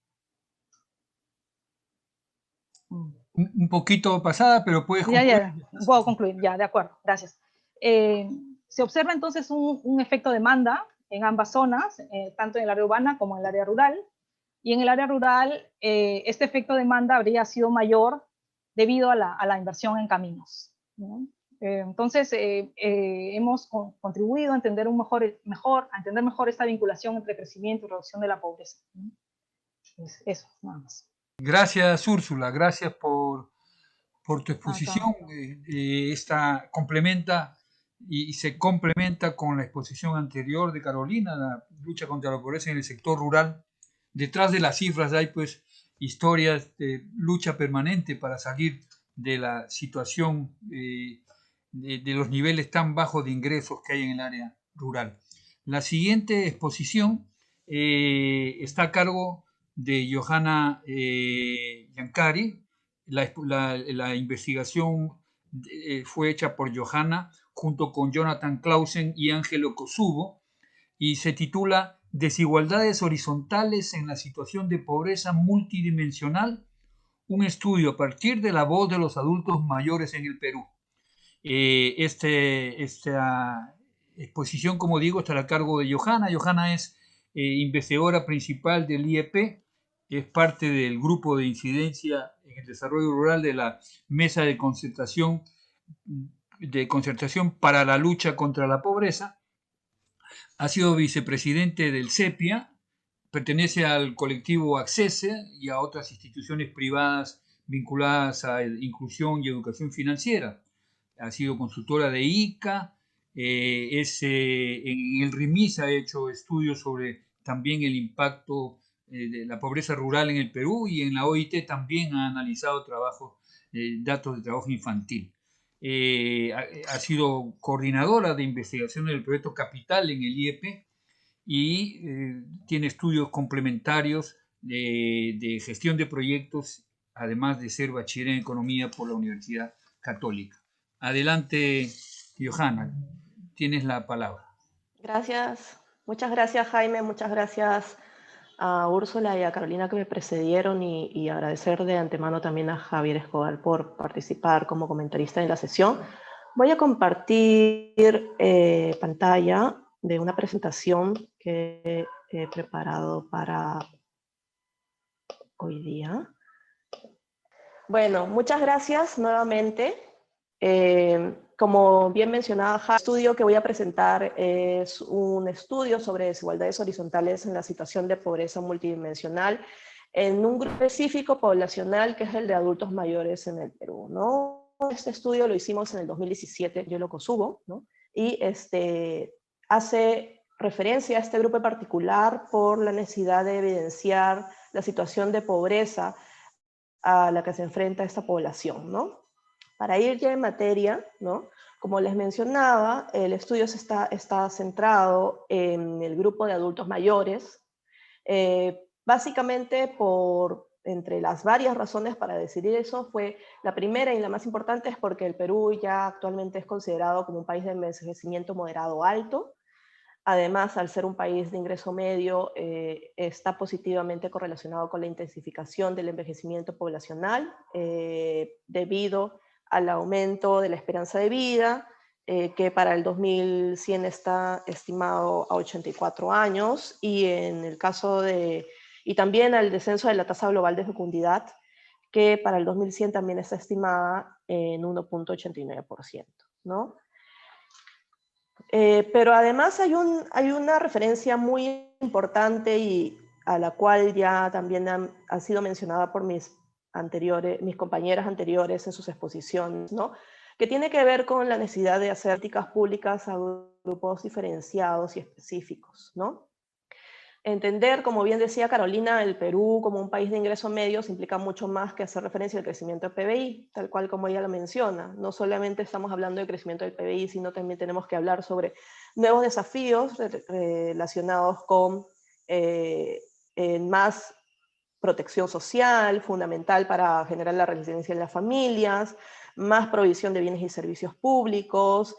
Un poquito pasada, pero puedes concluir. Ya, puedo concluir, ya, de acuerdo, gracias. Se observa entonces un efecto demanda en ambas zonas, tanto en el área urbana como en el área rural, y en el área rural este efecto demanda habría sido mayor debido a la inversión en caminos, ¿no? Entonces hemos contribuido a entender mejor esta vinculación entre crecimiento y reducción de la pobreza, ¿no? Eso, nada más. Gracias, Úrsula, gracias por tu exposición. Esta complementa y se complementa con la exposición anterior de Carolina, la lucha contra la pobreza en el sector rural. Detrás de las cifras hay pues historias de lucha permanente para salir de la situación de los niveles tan bajos de ingresos que hay en el área rural. La siguiente exposición está a cargo de Johanna Yancari. La investigación fue hecha por Johanna junto con Jonathan Clausen y Ángelo Kosubo y se titula Desigualdades horizontales en la situación de pobreza multidimensional, un estudio a partir de la voz de los adultos mayores en el Perú. Esta exposición, como digo, estará a cargo de Johanna. Johanna es investigadora principal del IEP, es parte del grupo de incidencia en el desarrollo rural de la Mesa de Concertación para la Lucha contra la Pobreza. Ha sido vicepresidente del CEPIA, pertenece al colectivo Accese y a otras instituciones privadas vinculadas a inclusión y educación financiera. Ha sido consultora de ICA, en el RIMIS ha hecho estudios sobre también el impacto de la pobreza rural en el Perú, y en la OIT también ha analizado datos de trabajo infantil. Ha sido coordinadora de investigación del proyecto Capital en el IEP y tiene estudios complementarios de gestión de proyectos, además de ser bachiller en economía por la Universidad Católica. Adelante, Johanna, tienes la palabra. Gracias, muchas gracias, Jaime, muchas gracias a Úrsula y a Carolina que me precedieron, y agradecer de antemano también a Javier Escobar por participar como comentarista en la sesión. Voy a compartir pantalla de una presentación que he preparado para hoy día. Bueno, muchas gracias nuevamente. Como bien mencionaba, el estudio que voy a presentar es un estudio sobre desigualdades horizontales en la situación de pobreza multidimensional en un grupo específico poblacional que es el de adultos mayores en el Perú, ¿no? Este estudio lo hicimos en el 2017, yo lo Kosubo, ¿no? Y hace referencia a este grupo en particular por la necesidad de evidenciar la situación de pobreza a la que se enfrenta esta población, ¿no? Para ir ya en materia, ¿no? Como les mencionaba, el estudio está centrado en el grupo de adultos mayores, básicamente por entre las varias razones para decidir eso fue, la primera y la más importante es porque el Perú ya actualmente es considerado como un país de envejecimiento moderado alto. Además, al ser un país de ingreso medio, está positivamente correlacionado con la intensificación del envejecimiento poblacional debido al aumento de la esperanza de vida, que para el 2100 está estimado a 84 años, y en el caso de, y también al descenso de la tasa global de fecundidad, que para el 2100 también está estimada en 1.89%, ¿no? Pero además hay una referencia muy importante y a la cual ya también ha sido mencionada por mis compañeras anteriores en sus exposiciones, ¿no? Que tiene que ver con la necesidad de hacer políticas públicas a grupos diferenciados y específicos, ¿no? Entender, como bien decía Carolina, el Perú como un país de ingresos medios implica mucho más que hacer referencia al crecimiento del PBI, tal cual como ella lo menciona. No solamente estamos hablando de crecimiento del PBI, sino también tenemos que hablar sobre nuevos desafíos relacionados con más protección social, fundamental para generar la resiliencia en las familias, más provisión de bienes y servicios públicos,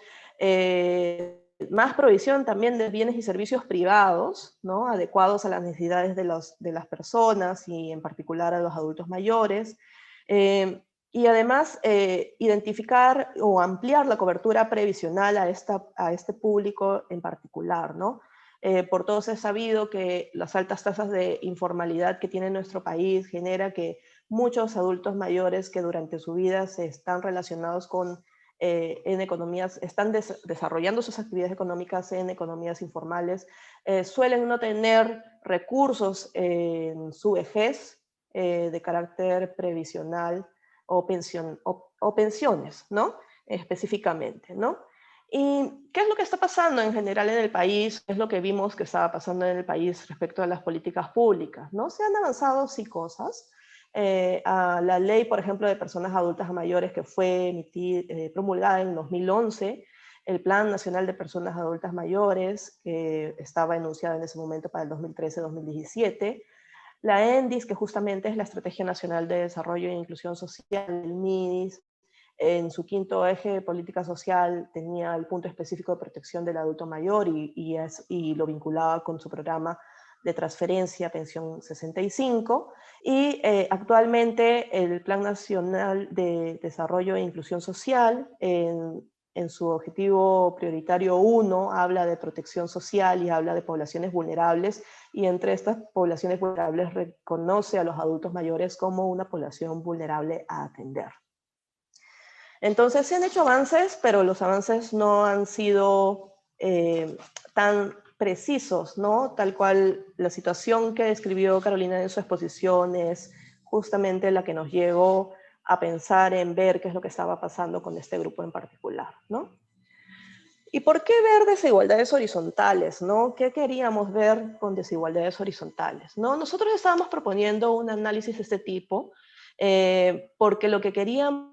más provisión también de bienes y servicios privados, ¿no? Adecuados a las necesidades de las personas y en particular a los adultos mayores. Y además identificar o ampliar la cobertura previsional a este público en particular, ¿no? Por todos es sabido que las altas tasas de informalidad que tiene nuestro país genera que muchos adultos mayores que durante su vida se están relacionados con en economías, están desarrollando sus actividades económicas en economías informales, suelen no tener recursos en su vejez de carácter previsional o pensiones, ¿no? Específicamente, ¿no? ¿Y qué es lo que está pasando en general en el país? ¿Qué es lo que vimos que estaba pasando en el país respecto a las políticas públicas? ¿No? Se han avanzado sí cosas. A la ley, por ejemplo, de personas adultas mayores que fue promulgada en 2011, el Plan Nacional de Personas Adultas Mayores, que estaba enunciado en ese momento para el 2013-2017, la ENDIS, que justamente es la Estrategia Nacional de Desarrollo e Inclusión Social, el MIDIS, en su quinto eje de política social tenía el punto específico de protección del adulto mayor y lo vinculaba con su programa de transferencia Pensión 65, y actualmente el Plan Nacional de Desarrollo e Inclusión Social, en su objetivo prioritario 1, habla de protección social y habla de poblaciones vulnerables, y entre estas poblaciones vulnerables reconoce a los adultos mayores como una población vulnerable a atender. Entonces se han hecho avances, pero los avances no han sido tan precisos, ¿no? Tal cual la situación que describió Carolina en su exposición es justamente la que nos llevó a pensar en ver qué es lo que estaba pasando con este grupo en particular, ¿no? ¿Y por qué ver desigualdades horizontales, no? ¿Qué queríamos ver con desigualdades horizontales, no? Nosotros estábamos proponiendo un análisis de este tipo porque lo que queríamos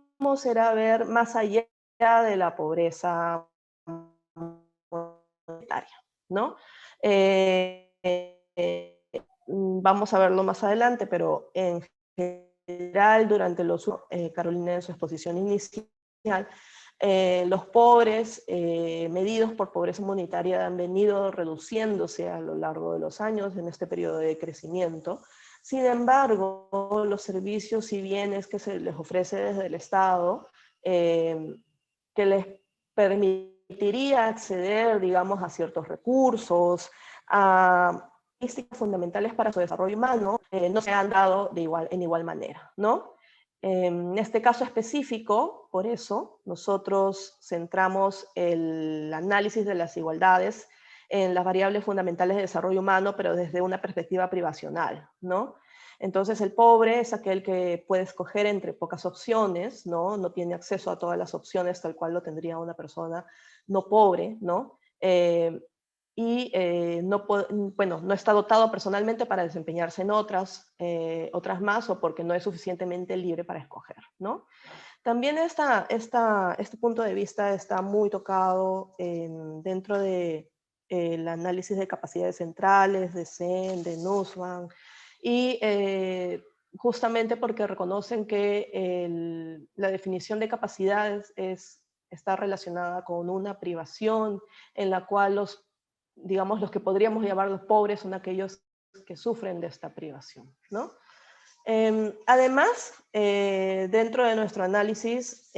era ver más allá de la pobreza monetaria, ¿no? Vamos a verlo más adelante, pero en general, durante Carolina en su exposición inicial, los pobres medidos por pobreza monetaria han venido reduciéndose a lo largo de los años en este periodo de crecimiento. Sin embargo, los servicios y bienes que se les ofrece desde el Estado, que les permitiría acceder, digamos, a ciertos recursos, a características fundamentales para su desarrollo humano, no se han dado en igual manera, ¿no? En este caso específico, por eso, nosotros centramos el análisis de las desigualdades en las variables fundamentales de desarrollo humano, pero desde una perspectiva privacional, ¿no? Entonces el pobre es aquel que puede escoger entre pocas opciones, ¿no? No tiene acceso a todas las opciones tal cual lo tendría una persona no pobre, ¿no? No está dotado personalmente para desempeñarse en otras más, o porque no es suficientemente libre para escoger, ¿no? También este punto de vista está muy tocado dentro de el análisis de capacidades centrales, de Sen, de Nussbaum, y justamente porque reconocen que la definición de capacidades está relacionada con una privación en la cual digamos, los que podríamos llamar los pobres son aquellos que sufren de esta privación, ¿no? Además, dentro de nuestro análisis,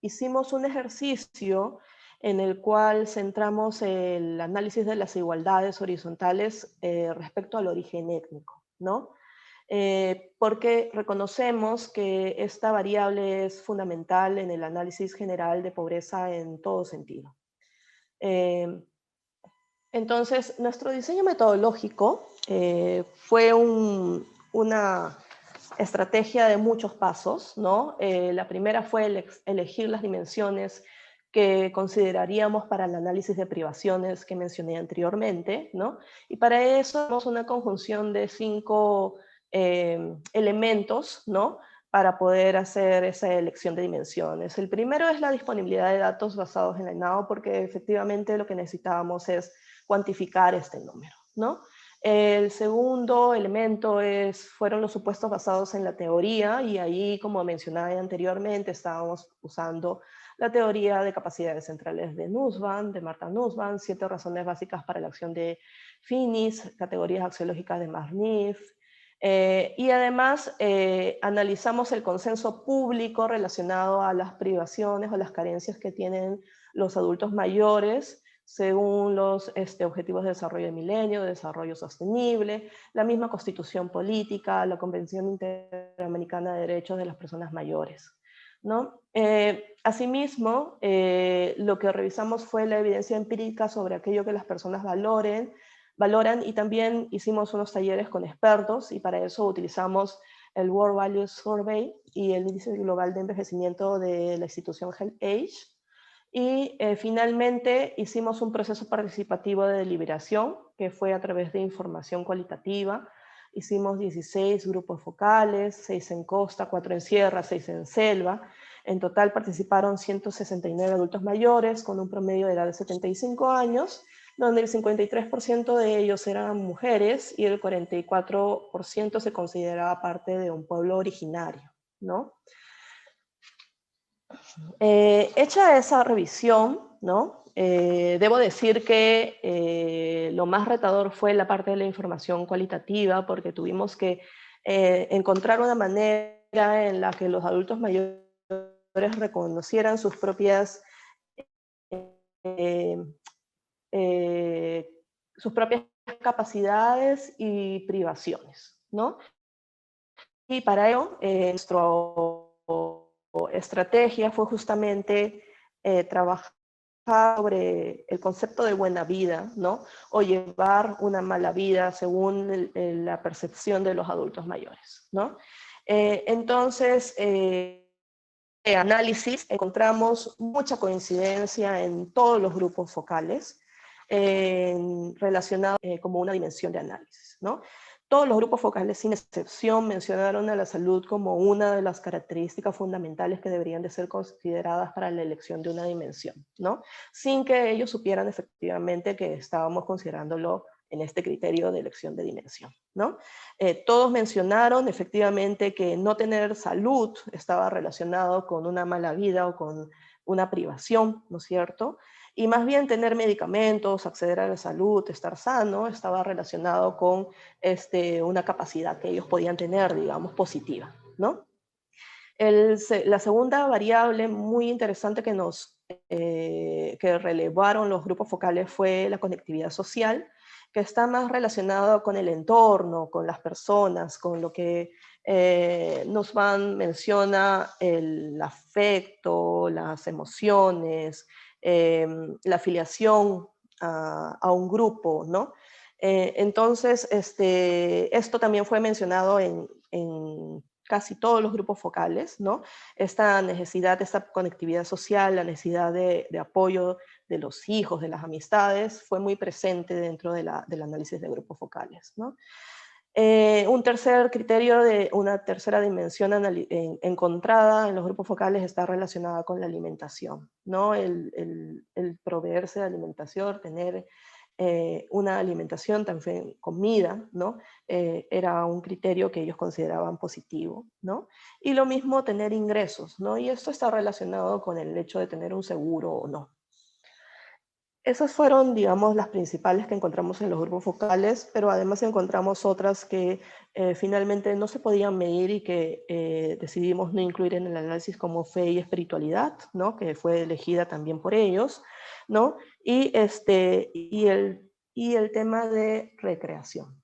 hicimos un ejercicio en el cual centramos el análisis de las desigualdades horizontales respecto al origen étnico, ¿no? Porque reconocemos que esta variable es fundamental en el análisis general de pobreza en todo sentido. Entonces, nuestro diseño metodológico fue una estrategia de muchos pasos, ¿no? La primera fue elegir las dimensiones que consideraríamos para el análisis de privaciones que mencioné anteriormente, ¿no? Y para eso tenemos una conjunción de 5 elementos, ¿no? Para poder hacer esa elección de dimensiones. El primero es la disponibilidad de datos basados en el NAO, porque efectivamente lo que necesitábamos es cuantificar este número, ¿no? El segundo elemento fueron los supuestos basados en la teoría, y ahí, como mencionaba anteriormente, estábamos usando la teoría de capacidades centrales de Nussbaum, de Martha Nussbaum, 7 razones básicas para la acción de Finis, categorías axiológicas de Marniff, y además analizamos el consenso público relacionado a las privaciones o las carencias que tienen los adultos mayores, según los Objetivos de Desarrollo del Milenio, de Desarrollo Sostenible, la misma Constitución Política, la Convención Interamericana de Derechos de las Personas Mayores, ¿no? Asimismo, lo que revisamos fue la evidencia empírica sobre aquello que las personas valoran, y también hicimos unos talleres con expertos, y para eso utilizamos el World Values Survey y el Índice Global de Envejecimiento de la institución Health Age. Y finalmente hicimos un proceso participativo de deliberación, que fue a través de información cualitativa. Hicimos 16 grupos focales, 6 en costa, 4 en sierra, 6 en selva. En total participaron 169 adultos mayores con un promedio de edad de 75 años, donde el 53% de ellos eran mujeres y el 44% se consideraba parte de un pueblo originario, ¿no? Hecha esa revisión, ¿no? Debo decir que lo más retador fue la parte de la información cualitativa, porque tuvimos que encontrar una manera en la que los adultos mayores reconocieran sus propias capacidades y privaciones, ¿no? Y para ello, nuestra estrategia fue justamente trabajar sobre el concepto de buena vida, ¿no? O llevar una mala vida según la percepción de los adultos mayores, ¿no? Entonces, análisis, encontramos mucha coincidencia en todos los grupos focales relacionados como una dimensión de análisis, ¿no? Todos los grupos focales, sin excepción, mencionaron a la salud como una de las características fundamentales que deberían de ser consideradas para la elección de una dimensión, ¿no? Sin que ellos supieran efectivamente que estábamos considerándolo en este criterio de elección de dimensión, ¿no? Todos mencionaron efectivamente que no tener salud estaba relacionado con una mala vida o con una privación, ¿no es cierto? Y más bien tener medicamentos, acceder a la salud, estar sano, estaba relacionado con una capacidad que ellos podían tener, digamos, positiva, ¿no? La segunda variable muy interesante que relevaron los grupos focales fue la conectividad social, que está más relacionado con el entorno, con las personas, con lo que Nussbaum menciona, el afecto, las emociones, la afiliación a un grupo, ¿no? Entonces, esto también fue mencionado en casi todos los grupos focales, ¿no? Esta necesidad, esta conectividad social, la necesidad de apoyo de los hijos, de las amistades, fue muy presente dentro del análisis de grupos focales, ¿no? Un tercer criterio, una tercera dimensión encontrada en los grupos focales está relacionada con la alimentación, ¿no? El proveerse de alimentación, tener una alimentación, también comida, ¿no? Era un criterio que ellos consideraban positivo, ¿no? Y lo mismo tener ingresos, ¿no? Y esto está relacionado con el hecho de tener un seguro o no. Esas fueron, digamos, las principales que encontramos en los grupos focales, pero además encontramos otras que finalmente no se podían medir y que decidimos no incluir en el análisis, como fe y espiritualidad, ¿no? Que fue elegida también por ellos, ¿no? Y el tema de recreación.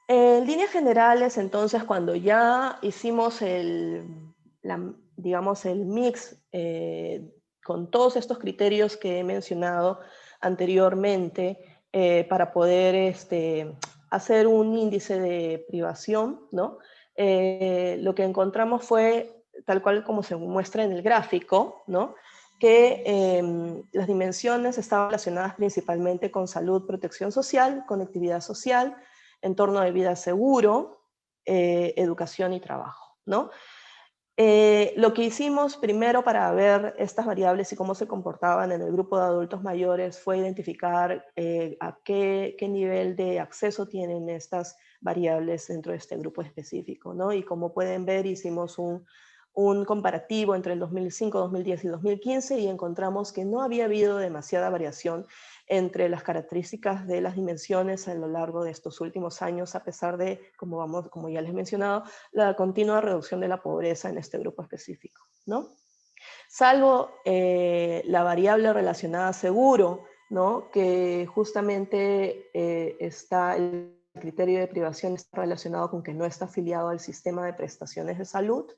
En líneas generales, entonces, cuando ya hicimos digamos, el mix con todos estos criterios que he mencionado anteriormente, para poder hacer un índice de privación, ¿no? Lo que encontramos fue, tal cual como se muestra en el gráfico, ¿no? Que las dimensiones estaban relacionadas principalmente con salud, protección social, conectividad social, entorno de vida seguro, educación y trabajo, ¿no? Lo que hicimos primero para ver estas variables y cómo se comportaban en el grupo de adultos mayores fue identificar a qué nivel de acceso tienen estas variables dentro de este grupo específico, ¿no? Y como pueden ver, hicimos un comparativo entre el 2005, 2010 y 2015 y encontramos que no había habido demasiada variación entre las características de las dimensiones a lo largo de estos últimos años, a pesar de, como ya les he mencionado, la continua reducción de la pobreza en este grupo específico, ¿no? Salvo la variable relacionada a seguro, ¿no? Que justamente está el criterio de privación está relacionado con que no está afiliado al sistema de prestaciones de salud.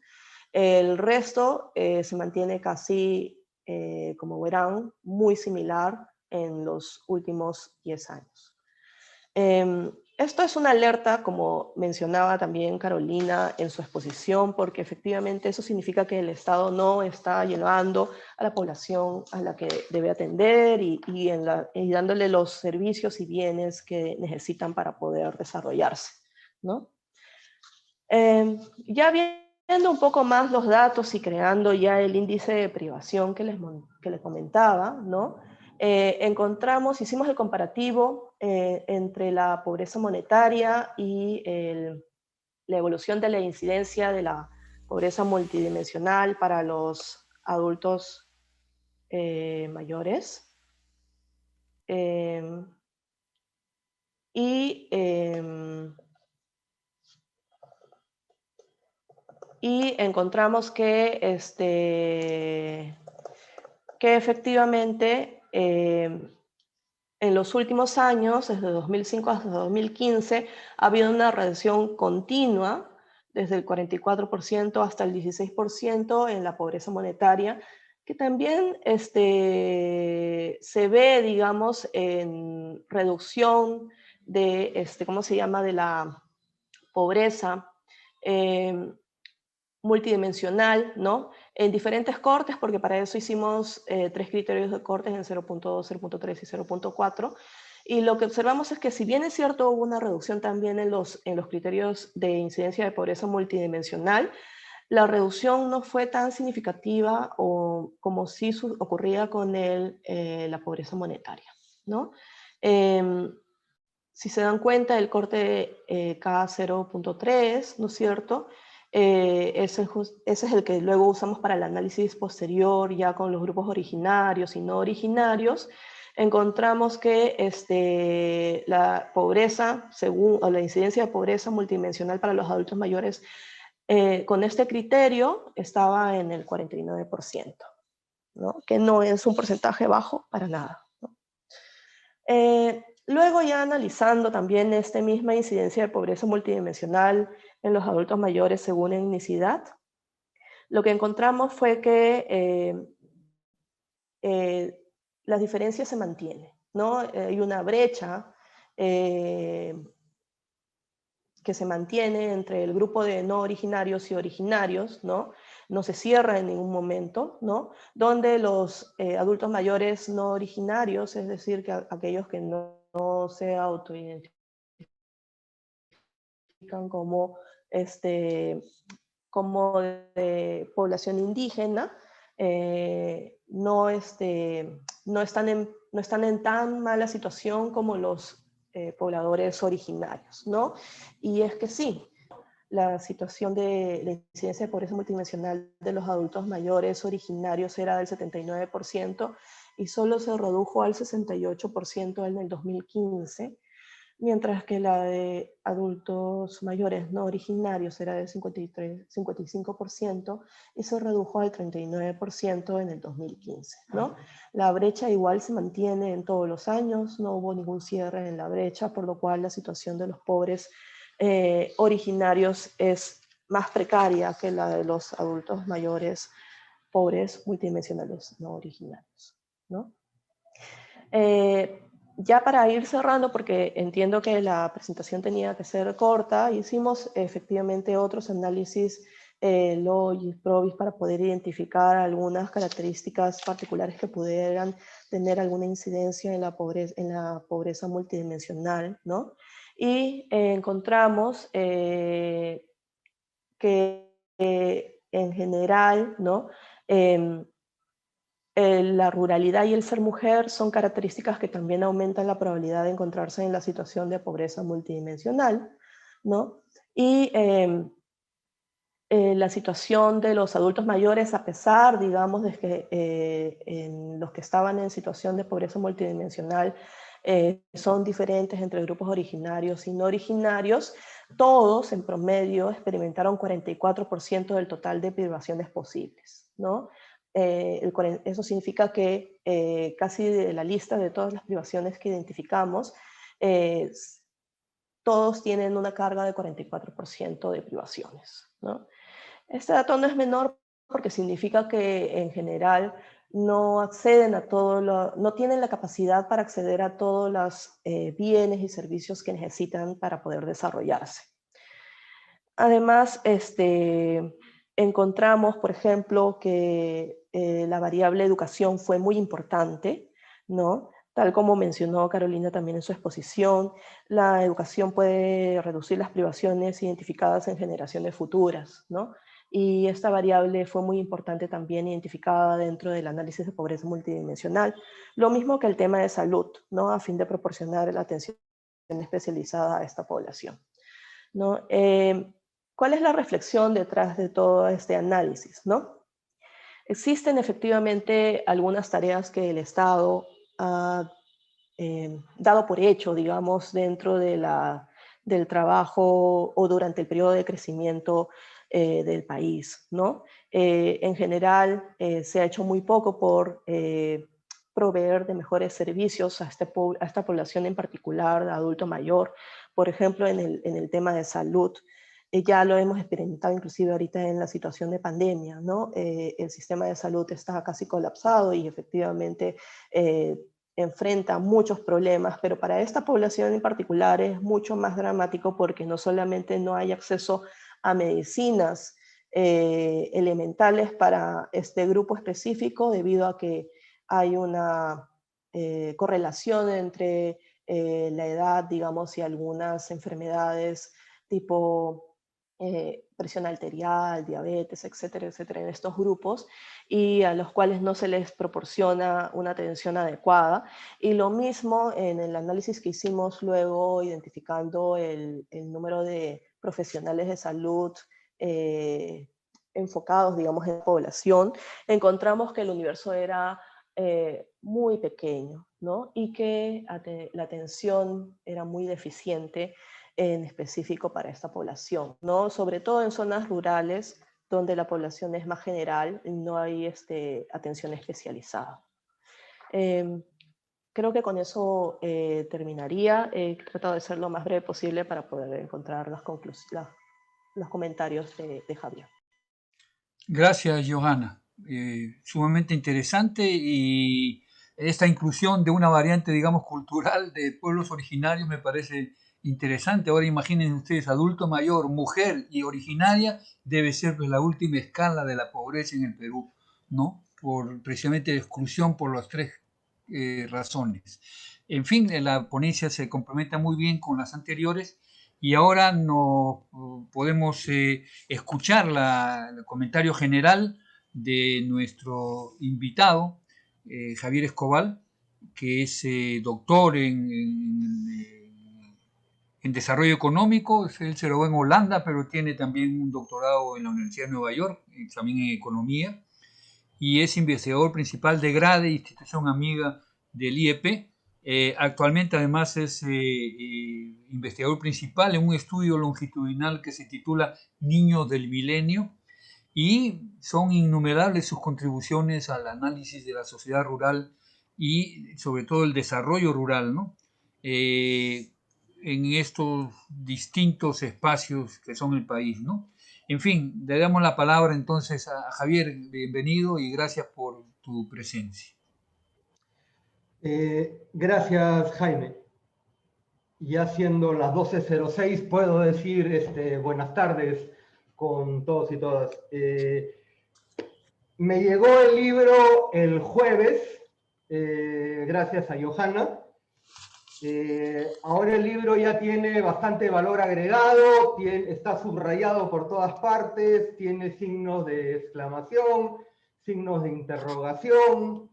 El resto se mantiene casi, como verán, muy similar en los últimos 10 años. Esto es una alerta, como mencionaba también Carolina en su exposición, porque efectivamente eso significa que el Estado no está llevando a la población a la que debe atender y dándole los servicios y bienes que necesitan para poder desarrollarse, ¿no? Ya viendo un poco más los datos y creando ya el índice de privación que les comentaba, ¿no? Hicimos el comparativo entre la pobreza monetaria y la evolución de la incidencia de la pobreza multidimensional para los adultos mayores. Y encontramos que efectivamente en los últimos años, desde 2005 hasta 2015, ha habido una reducción continua, desde el 44% hasta el 16% en la pobreza monetaria, que también se ve, digamos, en reducción de, ¿cómo se llama?, de la pobreza multidimensional, ¿no? En diferentes cortes, porque para eso hicimos 3 criterios de cortes en 0.2, 0.3 y 0.4. Y lo que observamos es que, si bien es cierto, hubo una reducción también en los criterios de incidencia de pobreza multidimensional, la reducción no fue tan significativa como sí ocurría con la pobreza monetaria, ¿no? Si se dan cuenta, el corte K0.3, ¿no es cierto?, ese es el que luego usamos para el análisis posterior, ya con los grupos originarios y no originarios. Encontramos que la pobreza, o la incidencia de pobreza multidimensional para los adultos mayores, con este criterio estaba en el 49%, ¿no? Que no es un porcentaje bajo para nada, ¿no? Luego, ya analizando también esta misma incidencia de pobreza multidimensional en los adultos mayores según etnicidad, lo que encontramos fue que las diferencias se mantienen, ¿no? Hay una brecha que se mantiene entre el grupo de no originarios y originarios, ¿no? No se cierra en ningún momento, ¿no? Donde los adultos mayores no originarios, es decir, que aquellos que no se autoidentifican como como de población indígena, no no están en tan mala situación como los pobladores originarios, ¿no? Y es que sí, la situación de la incidencia de pobreza multidimensional de los adultos mayores originarios era del 79% y solo se redujo al 68% en el 2015, mientras que la de adultos mayores no originarios era del 55% y se redujo al 39% en el 2015, ¿no? La brecha igual se mantiene en todos los años, no hubo ningún cierre en la brecha, por lo cual la situación de los pobres originarios es más precaria que la de los adultos mayores pobres multidimensionales no originarios, ¿no? Ya para ir cerrando, porque entiendo que la presentación tenía que ser corta, hicimos efectivamente otros análisis LOGIS, PROVIS, para poder identificar algunas características particulares que pudieran tener alguna incidencia en la pobreza multidimensional, ¿no? Y encontramos que en general, ¿no? La ruralidad y el ser mujer son características que también aumentan la probabilidad de encontrarse en la situación de pobreza multidimensional, ¿no? Y la situación de los adultos mayores, a pesar, digamos, de que en los que estaban en situación de pobreza multidimensional son diferentes entre grupos originarios y no originarios, todos en promedio experimentaron 44% del total de privaciones posibles, ¿no? Eso significa que casi de la lista de todas las privaciones que identificamos, todos tienen una carga de 44% de privaciones, ¿no? Este dato no es menor porque significa que en general no acceden a no tienen la capacidad para acceder a todos los bienes y servicios que necesitan para poder desarrollarse. Además, encontramos, por ejemplo, que la variable educación fue muy importante, ¿no? Tal como mencionó Carolina también en su exposición, la educación puede reducir las privaciones identificadas en generaciones futuras, ¿no? Y esta variable fue muy importante también identificada dentro del análisis de pobreza multidimensional, lo mismo que el tema de salud, ¿no? A fin de proporcionar la atención especializada a esta población, ¿no? ¿Cuál es la reflexión detrás de todo este análisis, no? Existen efectivamente algunas tareas que el Estado ha dado por hecho, digamos, dentro del trabajo o durante el periodo de crecimiento del país, ¿no? En general, se ha hecho muy poco por proveer de mejores servicios a esta población en particular, de adulto mayor. Por ejemplo, en el tema de salud, ya lo hemos experimentado inclusive ahorita en la situación de pandemia, ¿no? El sistema de salud está casi colapsado y efectivamente enfrenta muchos problemas, pero para esta población en particular es mucho más dramático porque no solamente no hay acceso a medicinas elementales para este grupo específico debido a que hay una correlación entre la edad, digamos, y algunas enfermedades tipo presión arterial, diabetes, etcétera, etcétera, en estos grupos, y a los cuales no se les proporciona una atención adecuada. Y lo mismo en el análisis que hicimos luego, identificando el número de profesionales de salud enfocados, digamos, en la población, encontramos que el universo era muy pequeño, ¿no? Y que la atención era muy deficiente en específico para esta población, ¿no? Sobre todo en zonas rurales donde la población es más general y no hay atención especializada. Creo que con eso terminaría. He tratado de ser lo más breve posible para poder encontrar los comentarios de Javier. Gracias, Johanna. Sumamente interesante, y esta inclusión de una variante, digamos, cultural de pueblos originarios me parece interesante. Ahora imaginen ustedes, adulto mayor, mujer y originaria, debe ser pues la última escala de la pobreza en el Perú, ¿no? Precisamente la exclusión por las tres razones. En fin, la ponencia se complementa muy bien con las anteriores, y ahora no podemos escuchar el comentario general de nuestro invitado, Javier Escobar, que es doctor en desarrollo económico. Él se lo ve en Holanda, pero tiene también un doctorado en la Universidad de Nueva York, también en economía, y es investigador principal de GRADE, institución amiga del IEP. Actualmente además es investigador principal en un estudio longitudinal que se titula Niños del Milenio, y son innumerables sus contribuciones al análisis de la sociedad rural y sobre todo el desarrollo rural, ¿no? En estos distintos espacios que son el país, ¿no? En fin, le damos la palabra entonces a Javier. Bienvenido y gracias por tu presencia. Gracias, Jaime. Ya siendo las 12:06, puedo decir buenas tardes con todos y todas. Me llegó el libro el jueves, gracias a Johanna. Ahora el libro ya tiene bastante valor agregado, está subrayado por todas partes, tiene signos de exclamación, signos de interrogación,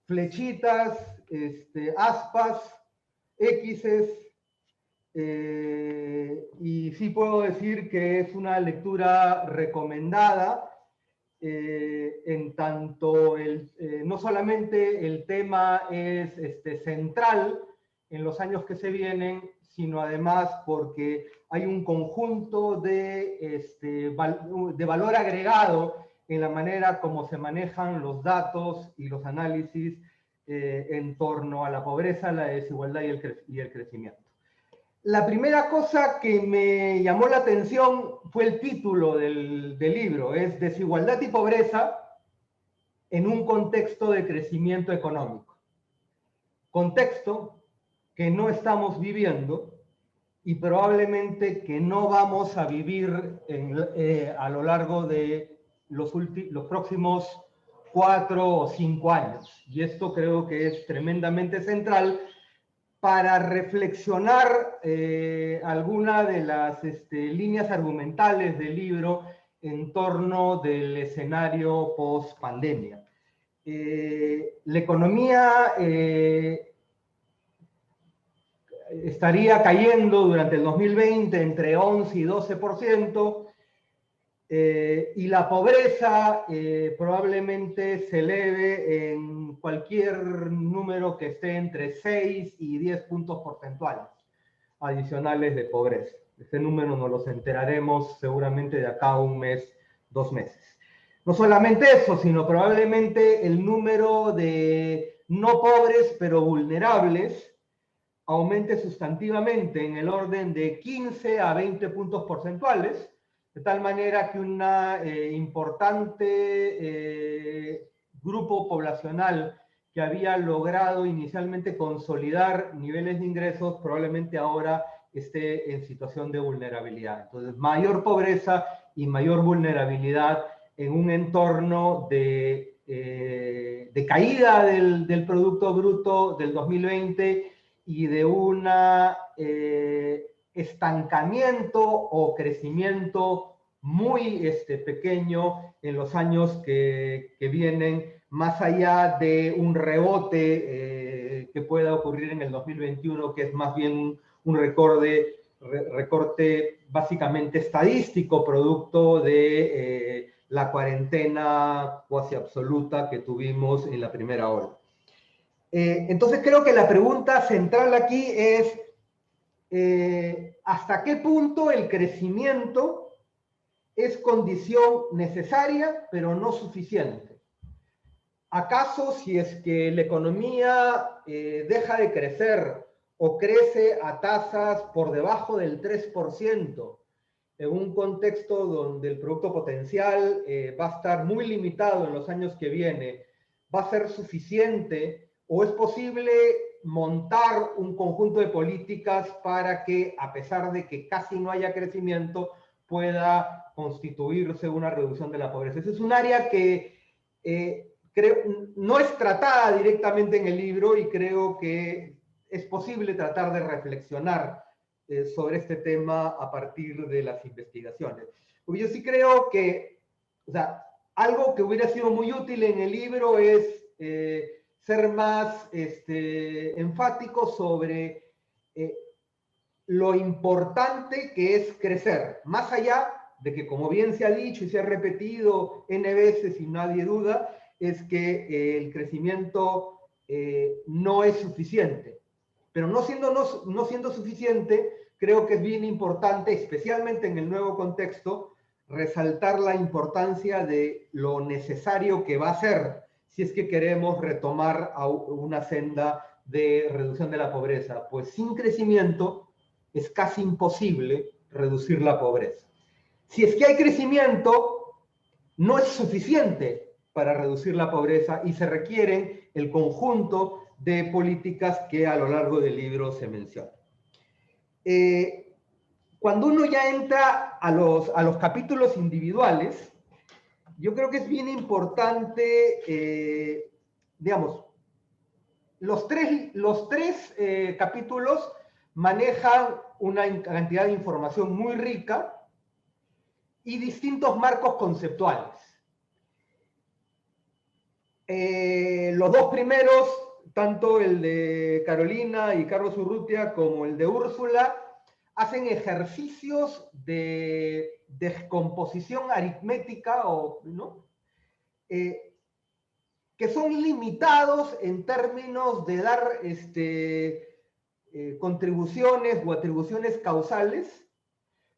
flechitas, aspas, X's, y sí puedo decir que es una lectura recomendada, en tanto no solamente el tema es central en los años que se vienen, sino además porque hay un conjunto de valor agregado en la manera como se manejan los datos y los análisis en torno a la pobreza, la desigualdad y el crecimiento. La primera cosa que me llamó la atención fue el título del libro, es Desigualdad y Pobreza en un contexto de crecimiento económico. Contexto que no estamos viviendo y probablemente que no vamos a vivir a lo largo de los próximos 4 o 5 años. Y esto creo que es tremendamente central para reflexionar alguna de las líneas argumentales del libro en torno del escenario post-pandemia. La economía estaría cayendo durante el 2020 entre 11 y 12%, y la pobreza probablemente se eleve en cualquier número que esté entre 6 y 10 puntos porcentuales adicionales de pobreza. Este número nos los enteraremos seguramente de acá a un mes, 2 meses. No solamente eso, sino probablemente el número de no pobres pero vulnerables aumente sustantivamente en el orden de 15 a 20 puntos porcentuales, de tal manera que un importante grupo poblacional que había logrado inicialmente consolidar niveles de ingresos probablemente ahora esté en situación de vulnerabilidad. Entonces, mayor pobreza y mayor vulnerabilidad en un entorno de caída del Producto Bruto del 2020 y de un estancamiento o crecimiento muy pequeño en los años que vienen, más allá de un rebote que pueda ocurrir en el 2021, que es más bien un recorte básicamente estadístico, producto de la cuarentena cuasi absoluta que tuvimos en la primera ola. Entonces creo que la pregunta central aquí es ¿hasta qué punto el crecimiento es condición necesaria pero no suficiente? ¿Acaso si es que la economía deja de crecer o crece a tasas por debajo del 3%, en un contexto donde el producto potencial va a estar muy limitado en los años que vienen, va a ser suficiente o es posible montar un conjunto de políticas para que, a pesar de que casi no haya crecimiento, pueda constituirse una reducción de la pobreza? Ese es un área que creo no es tratada directamente en el libro y creo que es posible tratar de reflexionar sobre este tema a partir de las investigaciones. Porque yo sí creo que, o sea, algo que hubiera sido muy útil en el libro es ser más enfático sobre lo importante que es crecer, más allá de que, como bien se ha dicho y se ha repetido N veces y nadie duda, es que el crecimiento no es suficiente. Pero no siendo suficiente, creo que es bien importante, especialmente en el nuevo contexto, resaltar la importancia de lo necesario que va a ser si es que queremos retomar a una senda de reducción de la pobreza. Pues sin crecimiento es casi imposible reducir la pobreza. Si es que hay crecimiento, no es suficiente para reducir la pobreza y se requieren el conjunto de políticas que a lo largo del libro se mencionan. Cuando uno ya entra a los capítulos individuales, yo creo que es bien importante, digamos, los tres capítulos manejan una cantidad de información muy rica y distintos marcos conceptuales. Los dos primeros, tanto el de Carolina y Carlos Urrutia como el de Úrsula, hacen ejercicios de descomposición aritmética, ¿no? Que son limitados en términos de dar contribuciones o atribuciones causales,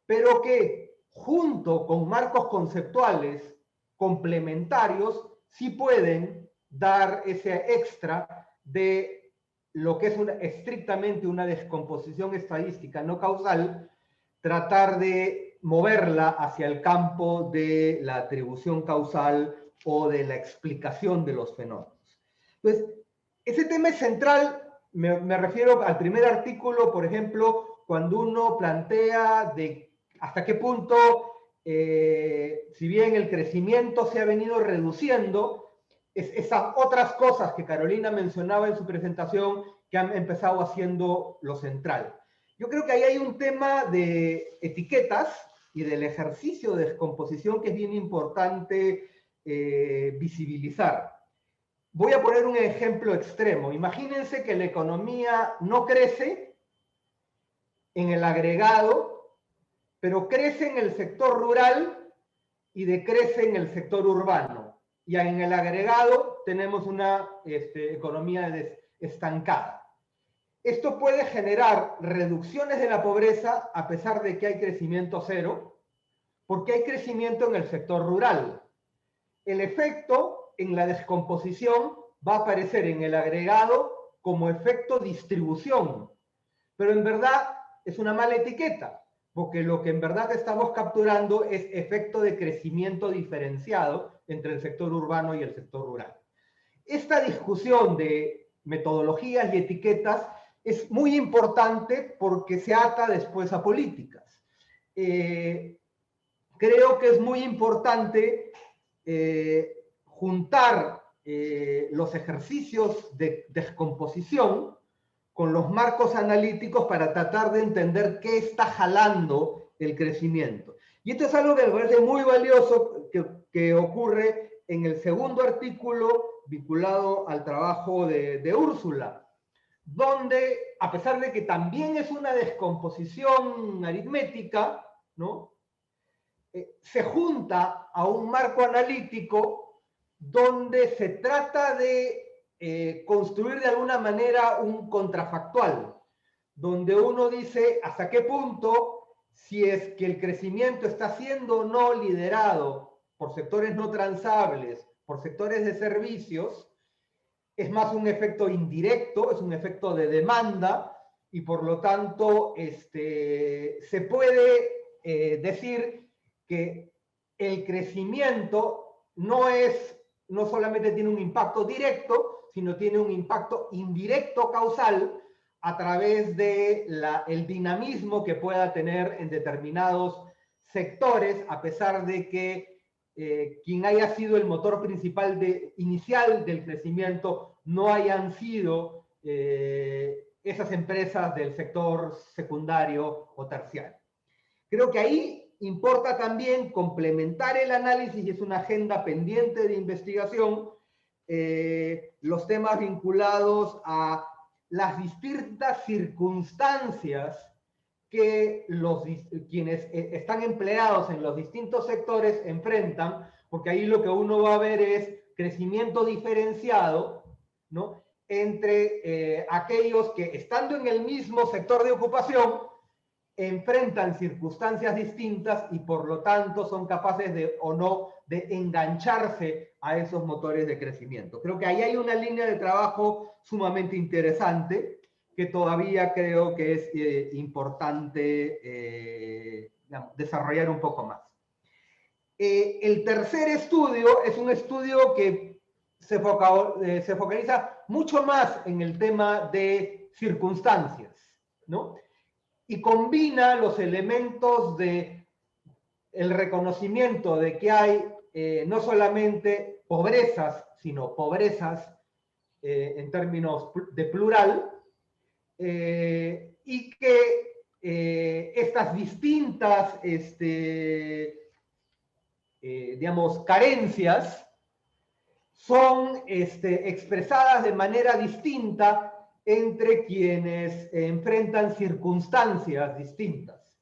pero que junto con marcos conceptuales complementarios sí pueden dar ese extra de lo que es estrictamente una descomposición estadística no causal, tratar de moverla hacia el campo de la atribución causal o de la explicación de los fenómenos. Entonces, ese tema es central. Me refiero al primer artículo, por ejemplo, cuando uno plantea de hasta qué punto, si bien el crecimiento se ha venido reduciendo, esas otras cosas que Carolina mencionaba en su presentación que han empezado haciendo lo central. Yo creo que ahí hay un tema de etiquetas y del ejercicio de descomposición que es bien importante visibilizar. Voy a poner un ejemplo extremo. Imagínense que la economía no crece en el agregado, pero crece en el sector rural y decrece en el sector urbano. Y en el agregado tenemos una economía estancada. Esto puede generar reducciones de la pobreza a pesar de que hay crecimiento cero, porque hay crecimiento en el sector rural. El efecto en la descomposición va a aparecer en el agregado como efecto distribución, pero en verdad es una mala etiqueta, porque lo que en verdad estamos capturando es efecto de crecimiento diferenciado entre el sector urbano y el sector rural. Esta discusión de metodologías y etiquetas es muy importante porque se ata después a políticas. Creo que es muy importante juntar los ejercicios de descomposición con los marcos analíticos para tratar de entender qué está jalando el crecimiento. Y esto es algo que me parece muy valioso que ocurre en el segundo artículo vinculado al trabajo de Úrsula, donde, a pesar de que también es una descomposición aritmética, ¿no? Se junta a un marco analítico donde se trata de construir de alguna manera un contrafactual, donde uno dice hasta qué punto, si es que el crecimiento está siendo o no liderado por sectores no transables, por sectores de servicios, es más un efecto indirecto, es un efecto de demanda, y por lo tanto se puede decir que el crecimiento no solamente tiene un impacto directo, sino tiene un impacto indirecto causal a través de el dinamismo que pueda tener en determinados sectores, a pesar de que quien haya sido el motor principal inicial del crecimiento no hayan sido esas empresas del sector secundario o terciario. Creo que ahí importa también complementar el análisis, y es una agenda pendiente de investigación, los temas vinculados a las distintas circunstancias que quienes están empleados en los distintos sectores enfrentan, porque ahí lo que uno va a ver es crecimiento diferenciado, ¿no?, entre aquellos que, estando en el mismo sector de ocupación, enfrentan circunstancias distintas y por lo tanto son capaces de o no de engancharse a esos motores de crecimiento. Creo que ahí hay una línea de trabajo sumamente interesante que todavía creo que es importante desarrollar un poco más. El tercer estudio es un estudio que se focaliza mucho más en el tema de circunstancias, ¿no? Y combina los elementos de el reconocimiento de que hay no solamente pobrezas, sino pobrezas en términos de plural, y que estas distintas, digamos, carencias son expresadas de manera distinta entre quienes enfrentan circunstancias distintas,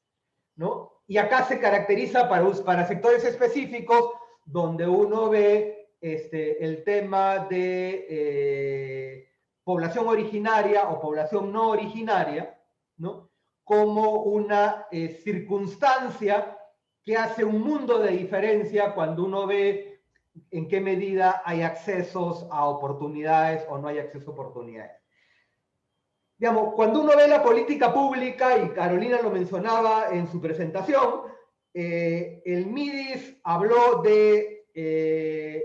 ¿no? Y acá se caracteriza para sectores específicos donde uno ve el tema de población originaria o población no originaria, ¿no?, como una circunstancia que hace un mundo de diferencia cuando uno ve en qué medida hay accesos a oportunidades o no hay acceso a oportunidades. Digamos, cuando uno ve la política pública, y Carolina lo mencionaba en su presentación, el MIDIS habló de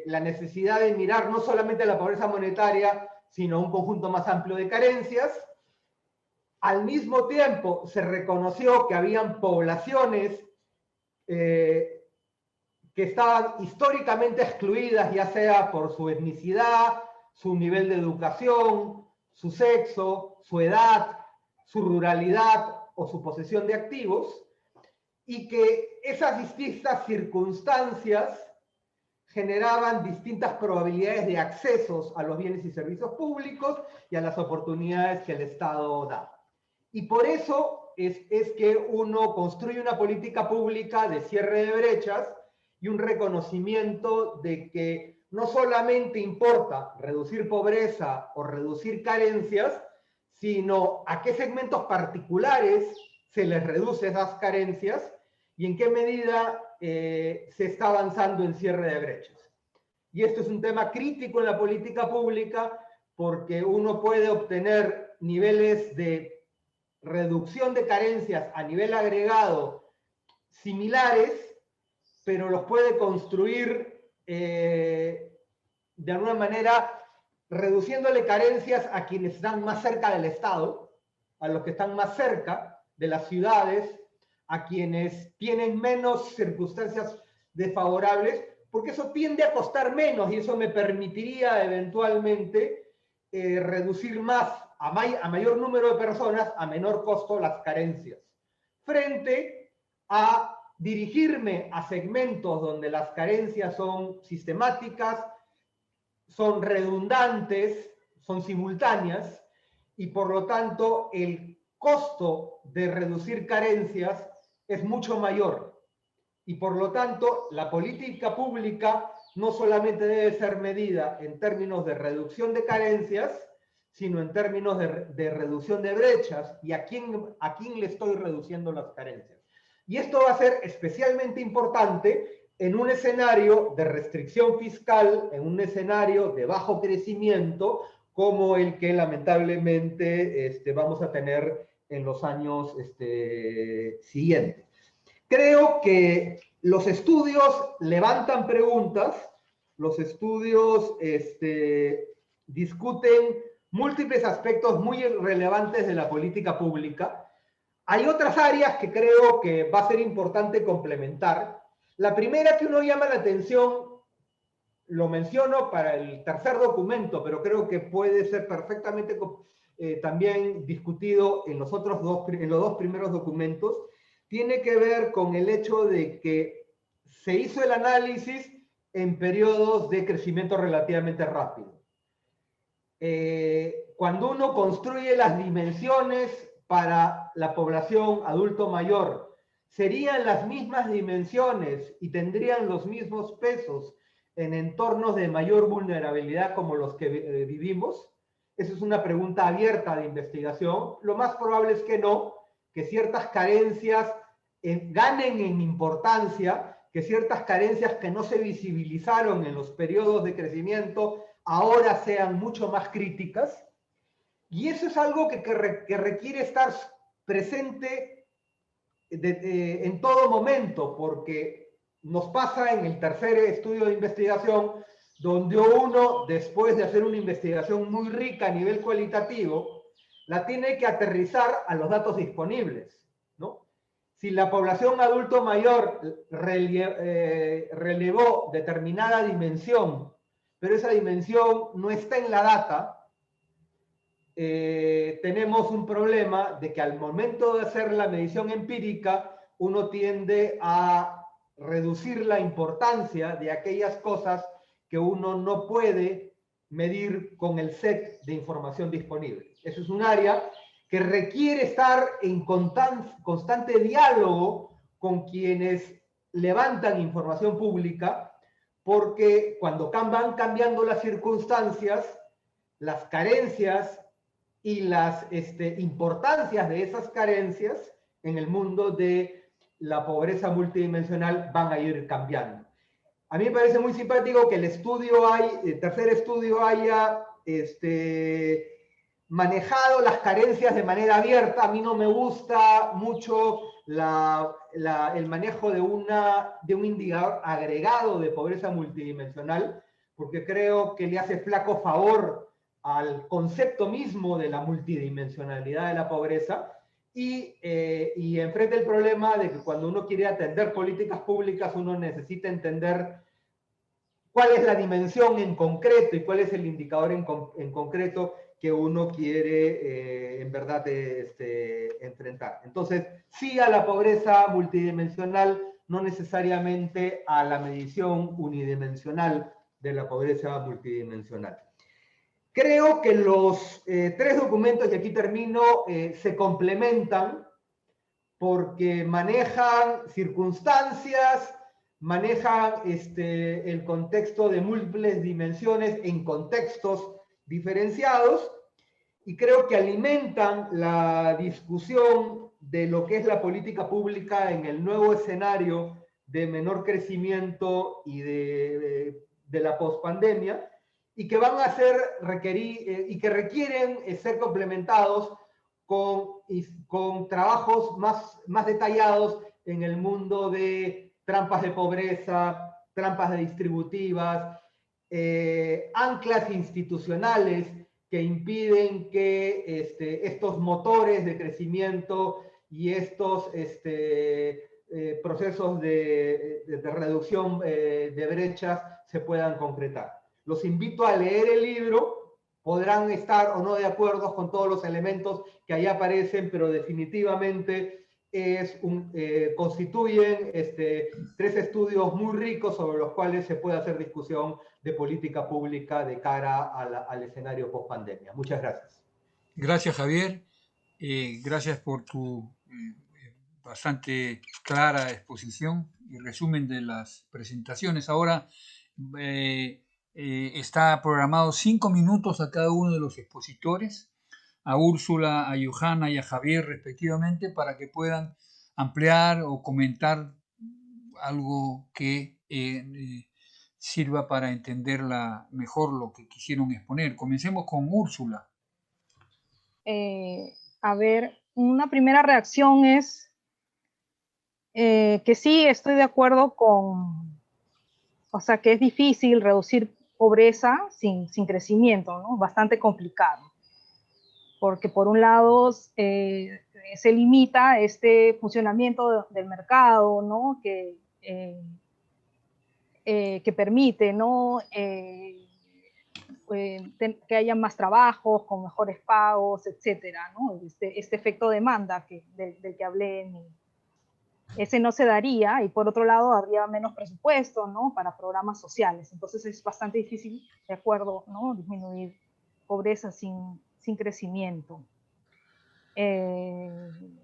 la necesidad de mirar no solamente la pobreza monetaria, sino un conjunto más amplio de carencias. Al mismo tiempo, se reconoció que habían poblaciones que estaban históricamente excluidas, ya sea por su etnicidad, su nivel de educación, su sexo, su edad, su ruralidad o su posesión de activos, y que esas distintas circunstancias generaban distintas probabilidades de accesos a los bienes y servicios públicos y a las oportunidades que el Estado da. Y por eso es que uno construye una política pública de cierre de brechas y un reconocimiento de que no solamente importa reducir pobreza o reducir carencias, sino a qué segmentos particulares se les reduce esas carencias y en qué medida se está avanzando en cierre de brechas. Y esto es un tema crítico en la política pública porque uno puede obtener niveles de reducción de carencias a nivel agregado similares, pero los puede construir de alguna manera reduciéndole carencias a quienes están más cerca del Estado, a los que están más cerca de las ciudades, a quienes tienen menos circunstancias desfavorables, porque eso tiende a costar menos y eso me permitiría eventualmente reducir más a mayor número de personas a menor costo las carencias, frente a dirigirme a segmentos donde las carencias son sistemáticas, son redundantes, son simultáneas, y por lo tanto el costo de reducir carencias es mucho mayor. Y por lo tanto la política pública no solamente debe ser medida en términos de reducción de carencias, sino en términos de reducción de brechas y a quién le estoy reduciendo las carencias. Y esto va a ser especialmente importante en un escenario de restricción fiscal, en un escenario de bajo crecimiento, como el que lamentablemente vamos a tener en los años siguientes. Creo que los estudios levantan preguntas, los estudios discuten múltiples aspectos muy relevantes de la política pública. Hay otras áreas que creo que va a ser importante complementar. La primera que uno llama la atención, lo menciono para el tercer documento, pero creo que puede ser perfectamente también discutido en los dos primeros documentos, tiene que ver con el hecho de que se hizo el análisis en periodos de crecimiento relativamente rápido. Cuando uno construye las dimensiones para la población adulto mayor, serían las mismas dimensiones y tendrían los mismos pesos en entornos de mayor vulnerabilidad como los que vivimos. Esa es una pregunta abierta de investigación. Lo más probable es que no, que ciertas carencias ganen en importancia, que ciertas carencias que no se visibilizaron en los periodos de crecimiento ahora sean mucho más críticas. Y eso es algo que requiere estar presente en todo momento, porque nos pasa en el tercer estudio de investigación, donde uno, después de hacer una investigación muy rica a nivel cualitativo, la tiene que aterrizar a los datos disponibles, ¿no? Si la población adulto mayor relevó determinada dimensión, pero esa dimensión no está en la data, tenemos un problema de que al momento de hacer la medición empírica, uno tiende a reducir la importancia de aquellas cosas que uno no puede medir con el set de información disponible. Eso es un área que requiere estar en constante diálogo con quienes levantan información pública, porque cuando van cambiando las circunstancias, las carencias y las importancias de esas carencias en el mundo de la pobreza multidimensional van a ir cambiando. A mí me parece muy simpático que el tercer estudio haya manejado las carencias de manera abierta. A mí no me gusta mucho el manejo de un indicador agregado de pobreza multidimensional, porque creo que le hace flaco favor al concepto mismo de la multidimensionalidad de la pobreza y enfrenta el problema de que cuando uno quiere atender políticas públicas, uno necesita entender cuál es la dimensión en concreto y cuál es el indicador en concreto que uno quiere en verdad enfrentar. Entonces, sí a la pobreza multidimensional, no necesariamente a la medición unidimensional de la pobreza multidimensional. Creo que los tres documentos, y aquí termino, se complementan porque manejan circunstancias, manejan el contexto de múltiples dimensiones en contextos diferenciados, y creo que alimentan la discusión de lo que es la política pública en el nuevo escenario de menor crecimiento y de la pospandemia, y que van a y que requieren ser complementados con trabajos más detallados en el mundo de trampas de pobreza, trampas distributivas, anclas institucionales que impiden que estos motores de crecimiento y estos procesos de reducción de brechas se puedan concretar. Los invito a leer el libro. Podrán estar o no de acuerdo con todos los elementos que ahí aparecen, pero definitivamente constituyen tres estudios muy ricos sobre los cuales se puede hacer discusión de política pública de cara al escenario post-pandemia. Muchas gracias. Gracias, Javier. Gracias por tu bastante clara exposición y resumen de las presentaciones. Ahora está programado 5 minutos a cada uno de los expositores, a Úrsula, a Johanna y a Javier respectivamente, para que puedan ampliar o comentar algo que sirva para entender mejor lo que quisieron exponer. Comencemos con Úrsula. A ver, una primera reacción es que sí estoy de acuerdo o sea, que es difícil reducir pobreza sin crecimiento, ¿no? Bastante complicado. Porque por un lado se limita este funcionamiento del mercado, ¿no? Que permite, ¿no? Que haya más trabajos con mejores pagos, etcétera, ¿no? Este efecto demanda del que hablé ese no se daría, y por otro lado habría menos presupuesto, ¿no?, para programas sociales. Entonces es bastante difícil, de acuerdo, ¿no?, disminuir pobreza sin crecimiento.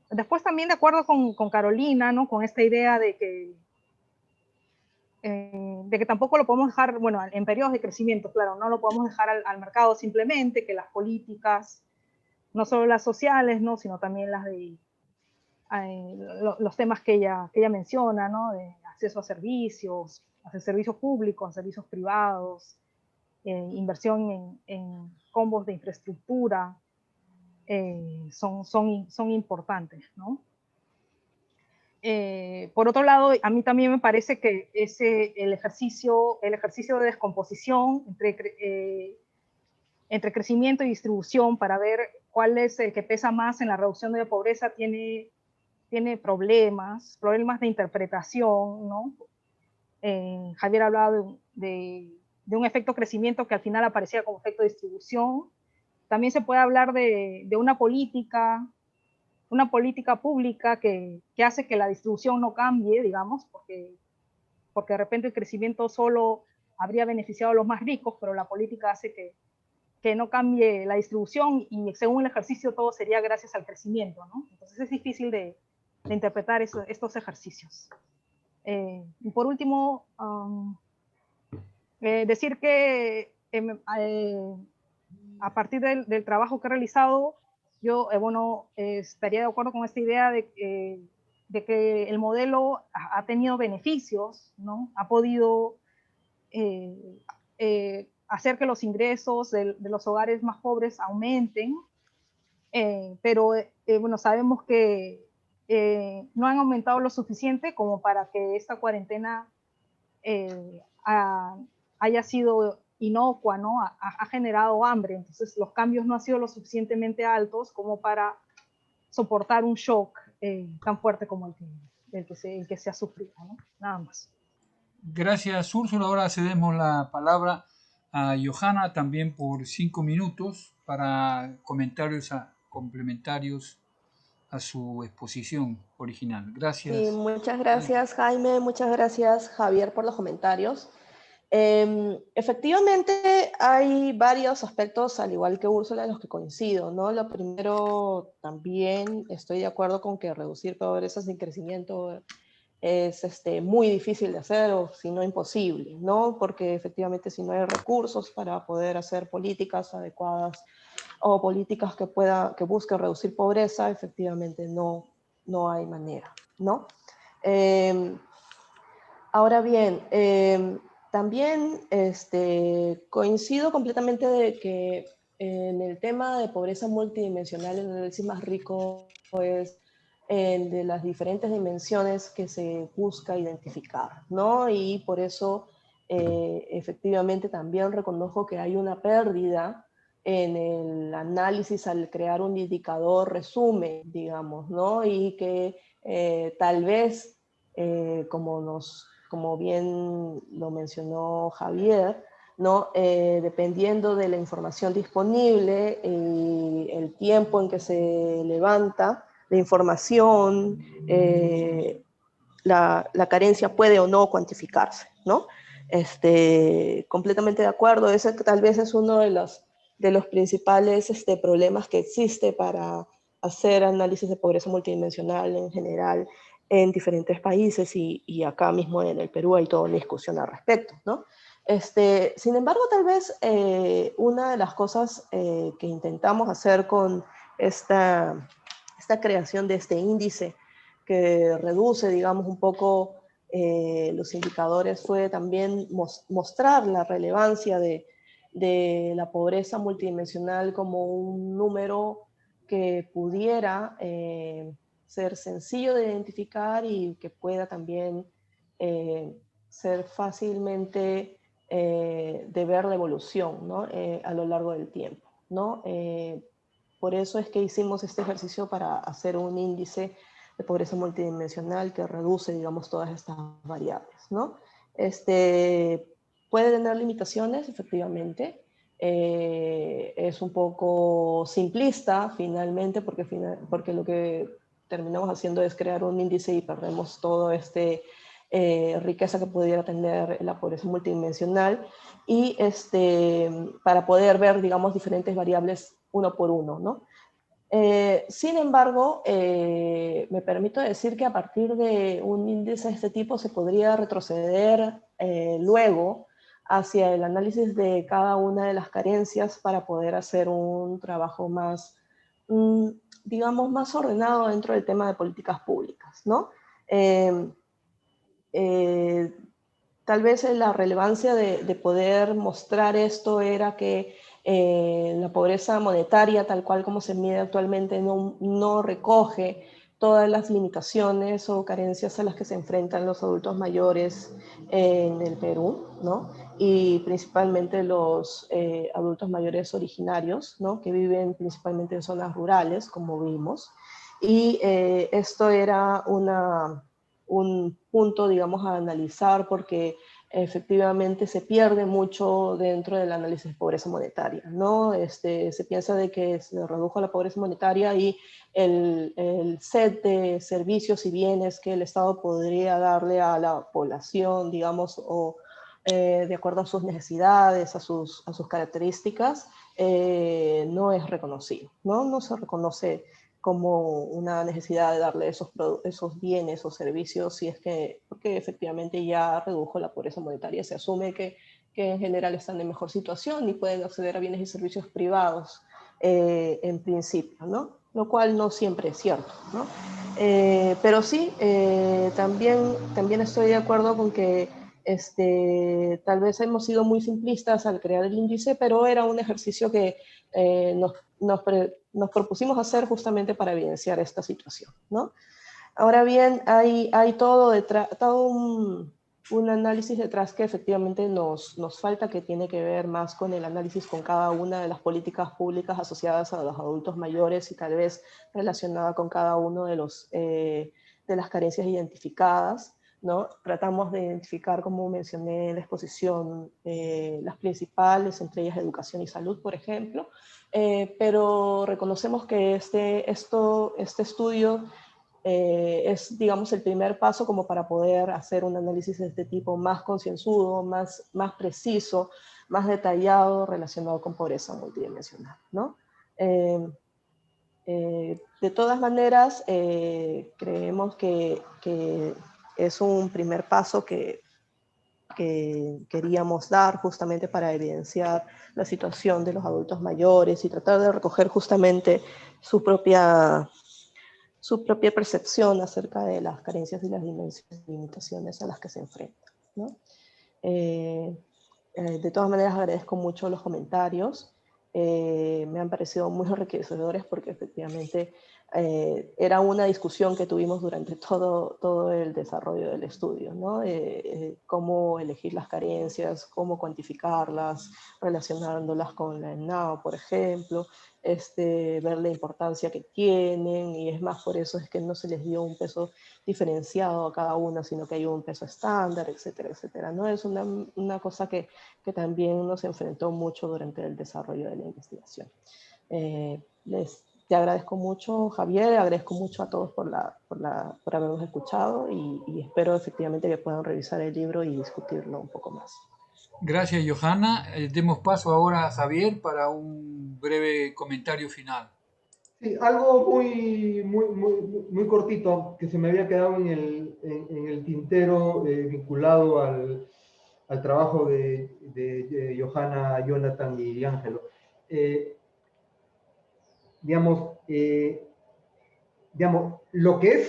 Después también de acuerdo con Carolina, ¿no?, con esta idea de que tampoco lo podemos dejar, bueno, en periodos de crecimiento, claro, no lo podemos dejar al mercado simplemente, que las políticas, no solo las sociales, ¿no?, sino también las de los temas que ella menciona, ¿no?, de acceso a servicios públicos, a servicios privados, inversión en combos de infraestructura, son importantes, ¿no? Por otro lado, a mí también me parece que el ejercicio de descomposición entre crecimiento y distribución para ver cuál es el que pesa más en la reducción de la pobreza tiene problemas de interpretación, ¿no? Javier hablaba de un efecto crecimiento que al final aparecía como efecto distribución. También se puede hablar de una política pública que hace que la distribución no cambie, digamos, porque de repente el crecimiento solo habría beneficiado a los más ricos, pero la política hace que no cambie la distribución, y según el ejercicio todo sería gracias al crecimiento, ¿no? Entonces es difícil de interpretar estos ejercicios. Y por último, decir que a partir del trabajo que he realizado, yo estaría de acuerdo con esta idea de que el modelo ha tenido beneficios, ¿no? Ha podido hacer que los ingresos de los hogares más pobres aumenten, pero sabemos que no han aumentado lo suficiente como para que esta cuarentena haya sido inocua, ¿no? Ha generado hambre. Entonces los cambios no han sido lo suficientemente altos como para soportar un shock tan fuerte como el que se ha sufrido, ¿no? Nada más. Gracias, Úrsula. Ahora cedemos la palabra a Johanna también por 5 minutos para comentarios complementarios a su exposición original. Gracias. Sí, muchas gracias, Jaime. Muchas gracias, Javier, por los comentarios. Efectivamente, hay varios aspectos, al igual que Úrsula, en los que coincido, ¿no? Lo primero, también estoy de acuerdo con que reducir pobreza sin crecimiento es muy difícil de hacer, o si no imposible, ¿no? Porque efectivamente si no hay recursos para poder hacer políticas adecuadas o políticas que busquen reducir pobreza, efectivamente no hay manera, ¿no? Ahora bien, también coincido completamente de que en el tema de pobreza multidimensional, el análisis más rico es el de las diferentes dimensiones que se busca identificar, ¿no? Y por eso, efectivamente, también reconozco que hay una pérdida en el análisis al crear un indicador resumen, digamos, ¿no? Y que tal vez, como bien lo mencionó Javier, ¿no? Dependiendo de la información disponible y el tiempo en que se levanta la información, la carencia puede o no cuantificarse, ¿no? Completamente de acuerdo. Ese tal vez es uno de los principales problemas que existe para hacer análisis de pobreza multidimensional en general en diferentes países, y acá mismo en el Perú hay toda una discusión al respecto, ¿no? Sin embargo, tal vez una de las cosas que intentamos hacer con esta creación de este índice que reduce, digamos, un poco los indicadores fue también mostrar la relevancia de la pobreza multidimensional como un número que pudiera ser sencillo de identificar y que pueda también ser fácilmente de ver la evolución, ¿no? A lo largo del tiempo, ¿no? Por eso es que hicimos este ejercicio para hacer un índice de pobreza multidimensional que reduce, digamos, todas estas variables, ¿no? Puede tener limitaciones, efectivamente. Es un poco simplista, finalmente, porque lo que terminamos haciendo es crear un índice y perdemos todo riqueza que pudiera tener la pobreza multidimensional, y para poder ver, digamos, diferentes variables uno por uno, ¿no? Sin embargo, me permito decir que a partir de un índice de este tipo se podría retroceder luego hacia el análisis de cada una de las carencias para poder hacer un trabajo más, digamos, más ordenado dentro del tema de políticas públicas, ¿no? Tal vez la relevancia de poder mostrar esto era que la pobreza monetaria, tal cual como se mide actualmente, no recoge todas las limitaciones o carencias a las que se enfrentan los adultos mayores en el Perú, ¿no? Y principalmente los adultos mayores originarios, ¿no? Que viven principalmente en zonas rurales, como vimos. Y esto era un punto, digamos, a analizar, porque efectivamente se pierde mucho dentro del análisis de pobreza monetaria, ¿no? Se piensa de que se redujo la pobreza monetaria y el set de servicios y bienes que el Estado podría darle a la población, digamos, o de acuerdo a sus necesidades, a sus características, no es reconocido, ¿no? No se reconoce como una necesidad de darle esos bienes o servicios, si es que, porque efectivamente ya redujo la pobreza monetaria, se asume que en general están en mejor situación y pueden acceder a bienes y servicios privados en principio, ¿no? Lo cual no siempre es cierto, ¿no? Pero sí, también estoy de acuerdo con que tal vez hemos sido muy simplistas al crear el índice, pero era un ejercicio que nos propusimos hacer justamente para evidenciar esta situación, ¿no? Ahora bien, hay todo un análisis detrás que efectivamente nos falta, que tiene que ver más con el análisis con cada una de las políticas públicas asociadas a los adultos mayores y tal vez relacionada con cada uno de las carencias identificadas, ¿no? Tratamos de identificar, como mencioné en la exposición, las principales, entre ellas educación y salud, por ejemplo, pero reconocemos que este estudio es, digamos, el primer paso como para poder hacer un análisis de este tipo más concienzudo, más preciso, más detallado relacionado con pobreza multidimensional, ¿no? De todas maneras, creemos que es un primer paso que queríamos dar justamente para evidenciar la situación de los adultos mayores y tratar de recoger justamente su propia percepción acerca de las carencias y las limitaciones a las que se enfrentan, ¿no? De todas maneras, agradezco mucho los comentarios. Me han parecido muy enriquecedores porque efectivamente era una discusión que tuvimos durante todo el desarrollo del estudio, ¿no? Cómo elegir las carencias, cómo cuantificarlas, relacionándolas con la ENAO, por ejemplo, ver la importancia que tienen, y es más, por eso es que no se les dio un peso diferenciado a cada una, sino que hay un peso estándar, etcétera, etcétera, ¿no? Es una cosa que también nos enfrentó mucho durante el desarrollo de la investigación. Te agradezco mucho, Javier, agradezco mucho a todos por habernos escuchado, y espero efectivamente que puedan revisar el libro y discutirlo un poco más. Gracias, Johanna. Demos paso ahora a Javier para un breve comentario final. Sí, algo muy cortito que se me había quedado en el tintero, vinculado al trabajo de Johanna, Jonathan y Ángelo. Digamos, lo que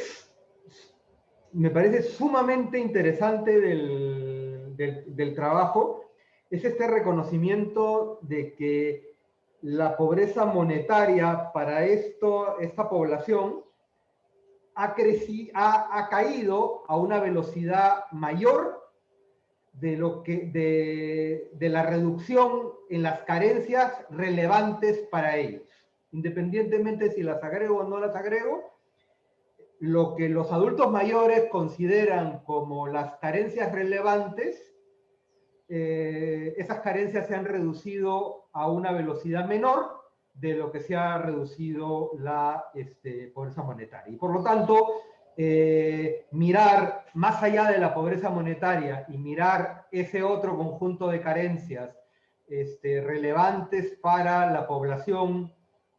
me parece sumamente interesante del trabajo es este reconocimiento de que la pobreza monetaria para esta población ha caído a una velocidad mayor de la reducción en las carencias relevantes para ellos. Independientemente si las agrego o no las agrego, lo que los adultos mayores consideran como las carencias relevantes, esas carencias se han reducido a una velocidad menor de lo que se ha reducido la pobreza monetaria. Y por lo tanto, mirar más allá de la pobreza monetaria y mirar ese otro conjunto de carencias relevantes para la población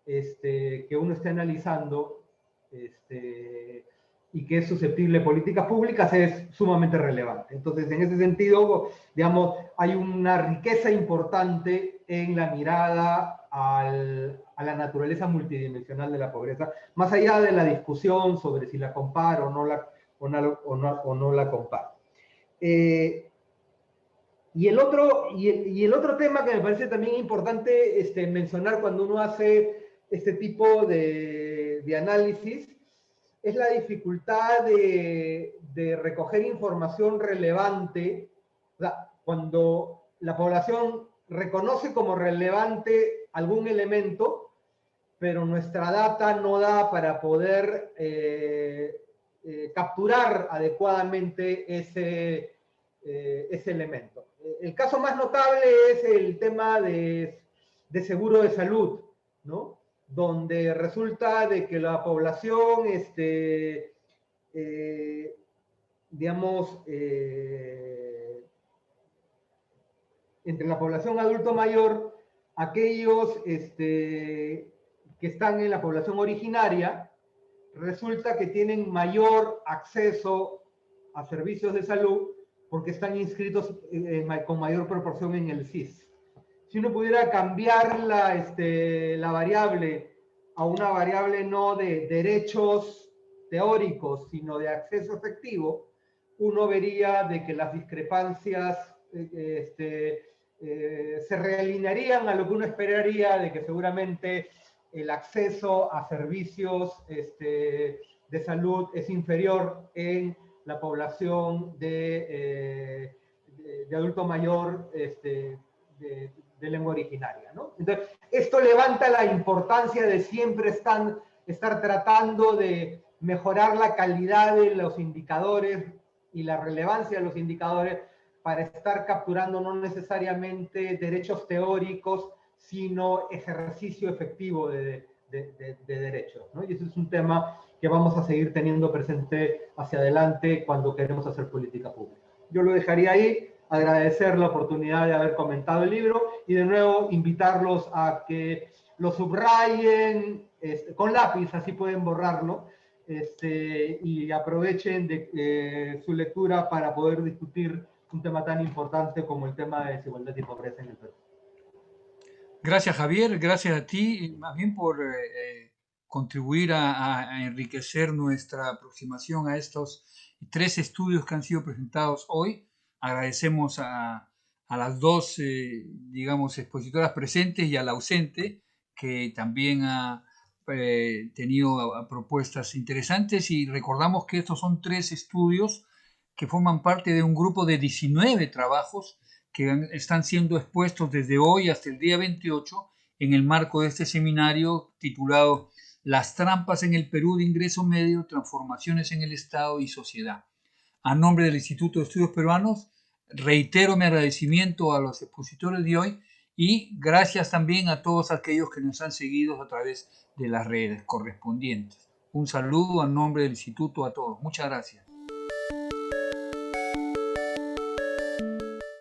que uno esté analizando y que es susceptible de políticas públicas es sumamente relevante. Entonces, en ese sentido, digamos, hay una riqueza importante en la mirada a la naturaleza multidimensional de la pobreza, más allá de la discusión sobre si la comparo o no la comparo. Y el otro tema que me parece también importante mencionar cuando uno hace este tipo de análisis es la dificultad de recoger información relevante. O sea, cuando la población reconoce como relevante algún elemento, pero nuestra data no da para poder capturar adecuadamente ese elemento. El caso más notable es el tema de seguro de salud, ¿no? Donde resulta de que la población, digamos, entre la población adulto mayor, aquellos que están en la población originaria, resulta que tienen mayor acceso a servicios de salud porque están inscritos con mayor proporción en el SIS. Si uno pudiera cambiar la variable a una variable no de derechos teóricos, sino de acceso efectivo, uno vería de que las discrepancias se realinearían a lo que uno esperaría, de que seguramente el acceso a servicios de salud es inferior en la población de adulto mayor de lengua originaria, ¿no? Entonces, esto levanta la importancia de siempre estar tratando de mejorar la calidad de los indicadores y la relevancia de los indicadores para estar capturando no necesariamente derechos teóricos, sino ejercicio efectivo de derechos, ¿no? Y ese es un tema que vamos a seguir teniendo presente hacia adelante cuando queremos hacer política pública. Yo lo dejaría ahí, agradecer la oportunidad de haber comentado el libro y de nuevo invitarlos a que lo subrayen con lápiz, así pueden borrarlo, y aprovechen de su lectura para poder discutir un tema tan importante como el tema de desigualdad y pobreza en el Perú. Gracias, Javier, gracias a ti más bien por contribuir a enriquecer nuestra aproximación a estos 3 estudios que han sido presentados hoy. Agradecemos a las 2, digamos, expositoras presentes y al ausente, que también ha tenido propuestas interesantes, y recordamos que estos son 3 estudios que forman parte de un grupo de 19 trabajos que están siendo expuestos desde hoy hasta el día 28 en el marco de este seminario titulado Las trampas en el Perú de ingreso medio, transformaciones en el Estado y sociedad. A nombre del Instituto de Estudios Peruanos, reitero mi agradecimiento a los expositores de hoy y gracias también a todos aquellos que nos han seguido a través de las redes correspondientes. Un saludo a nombre del Instituto a todos. Muchas gracias.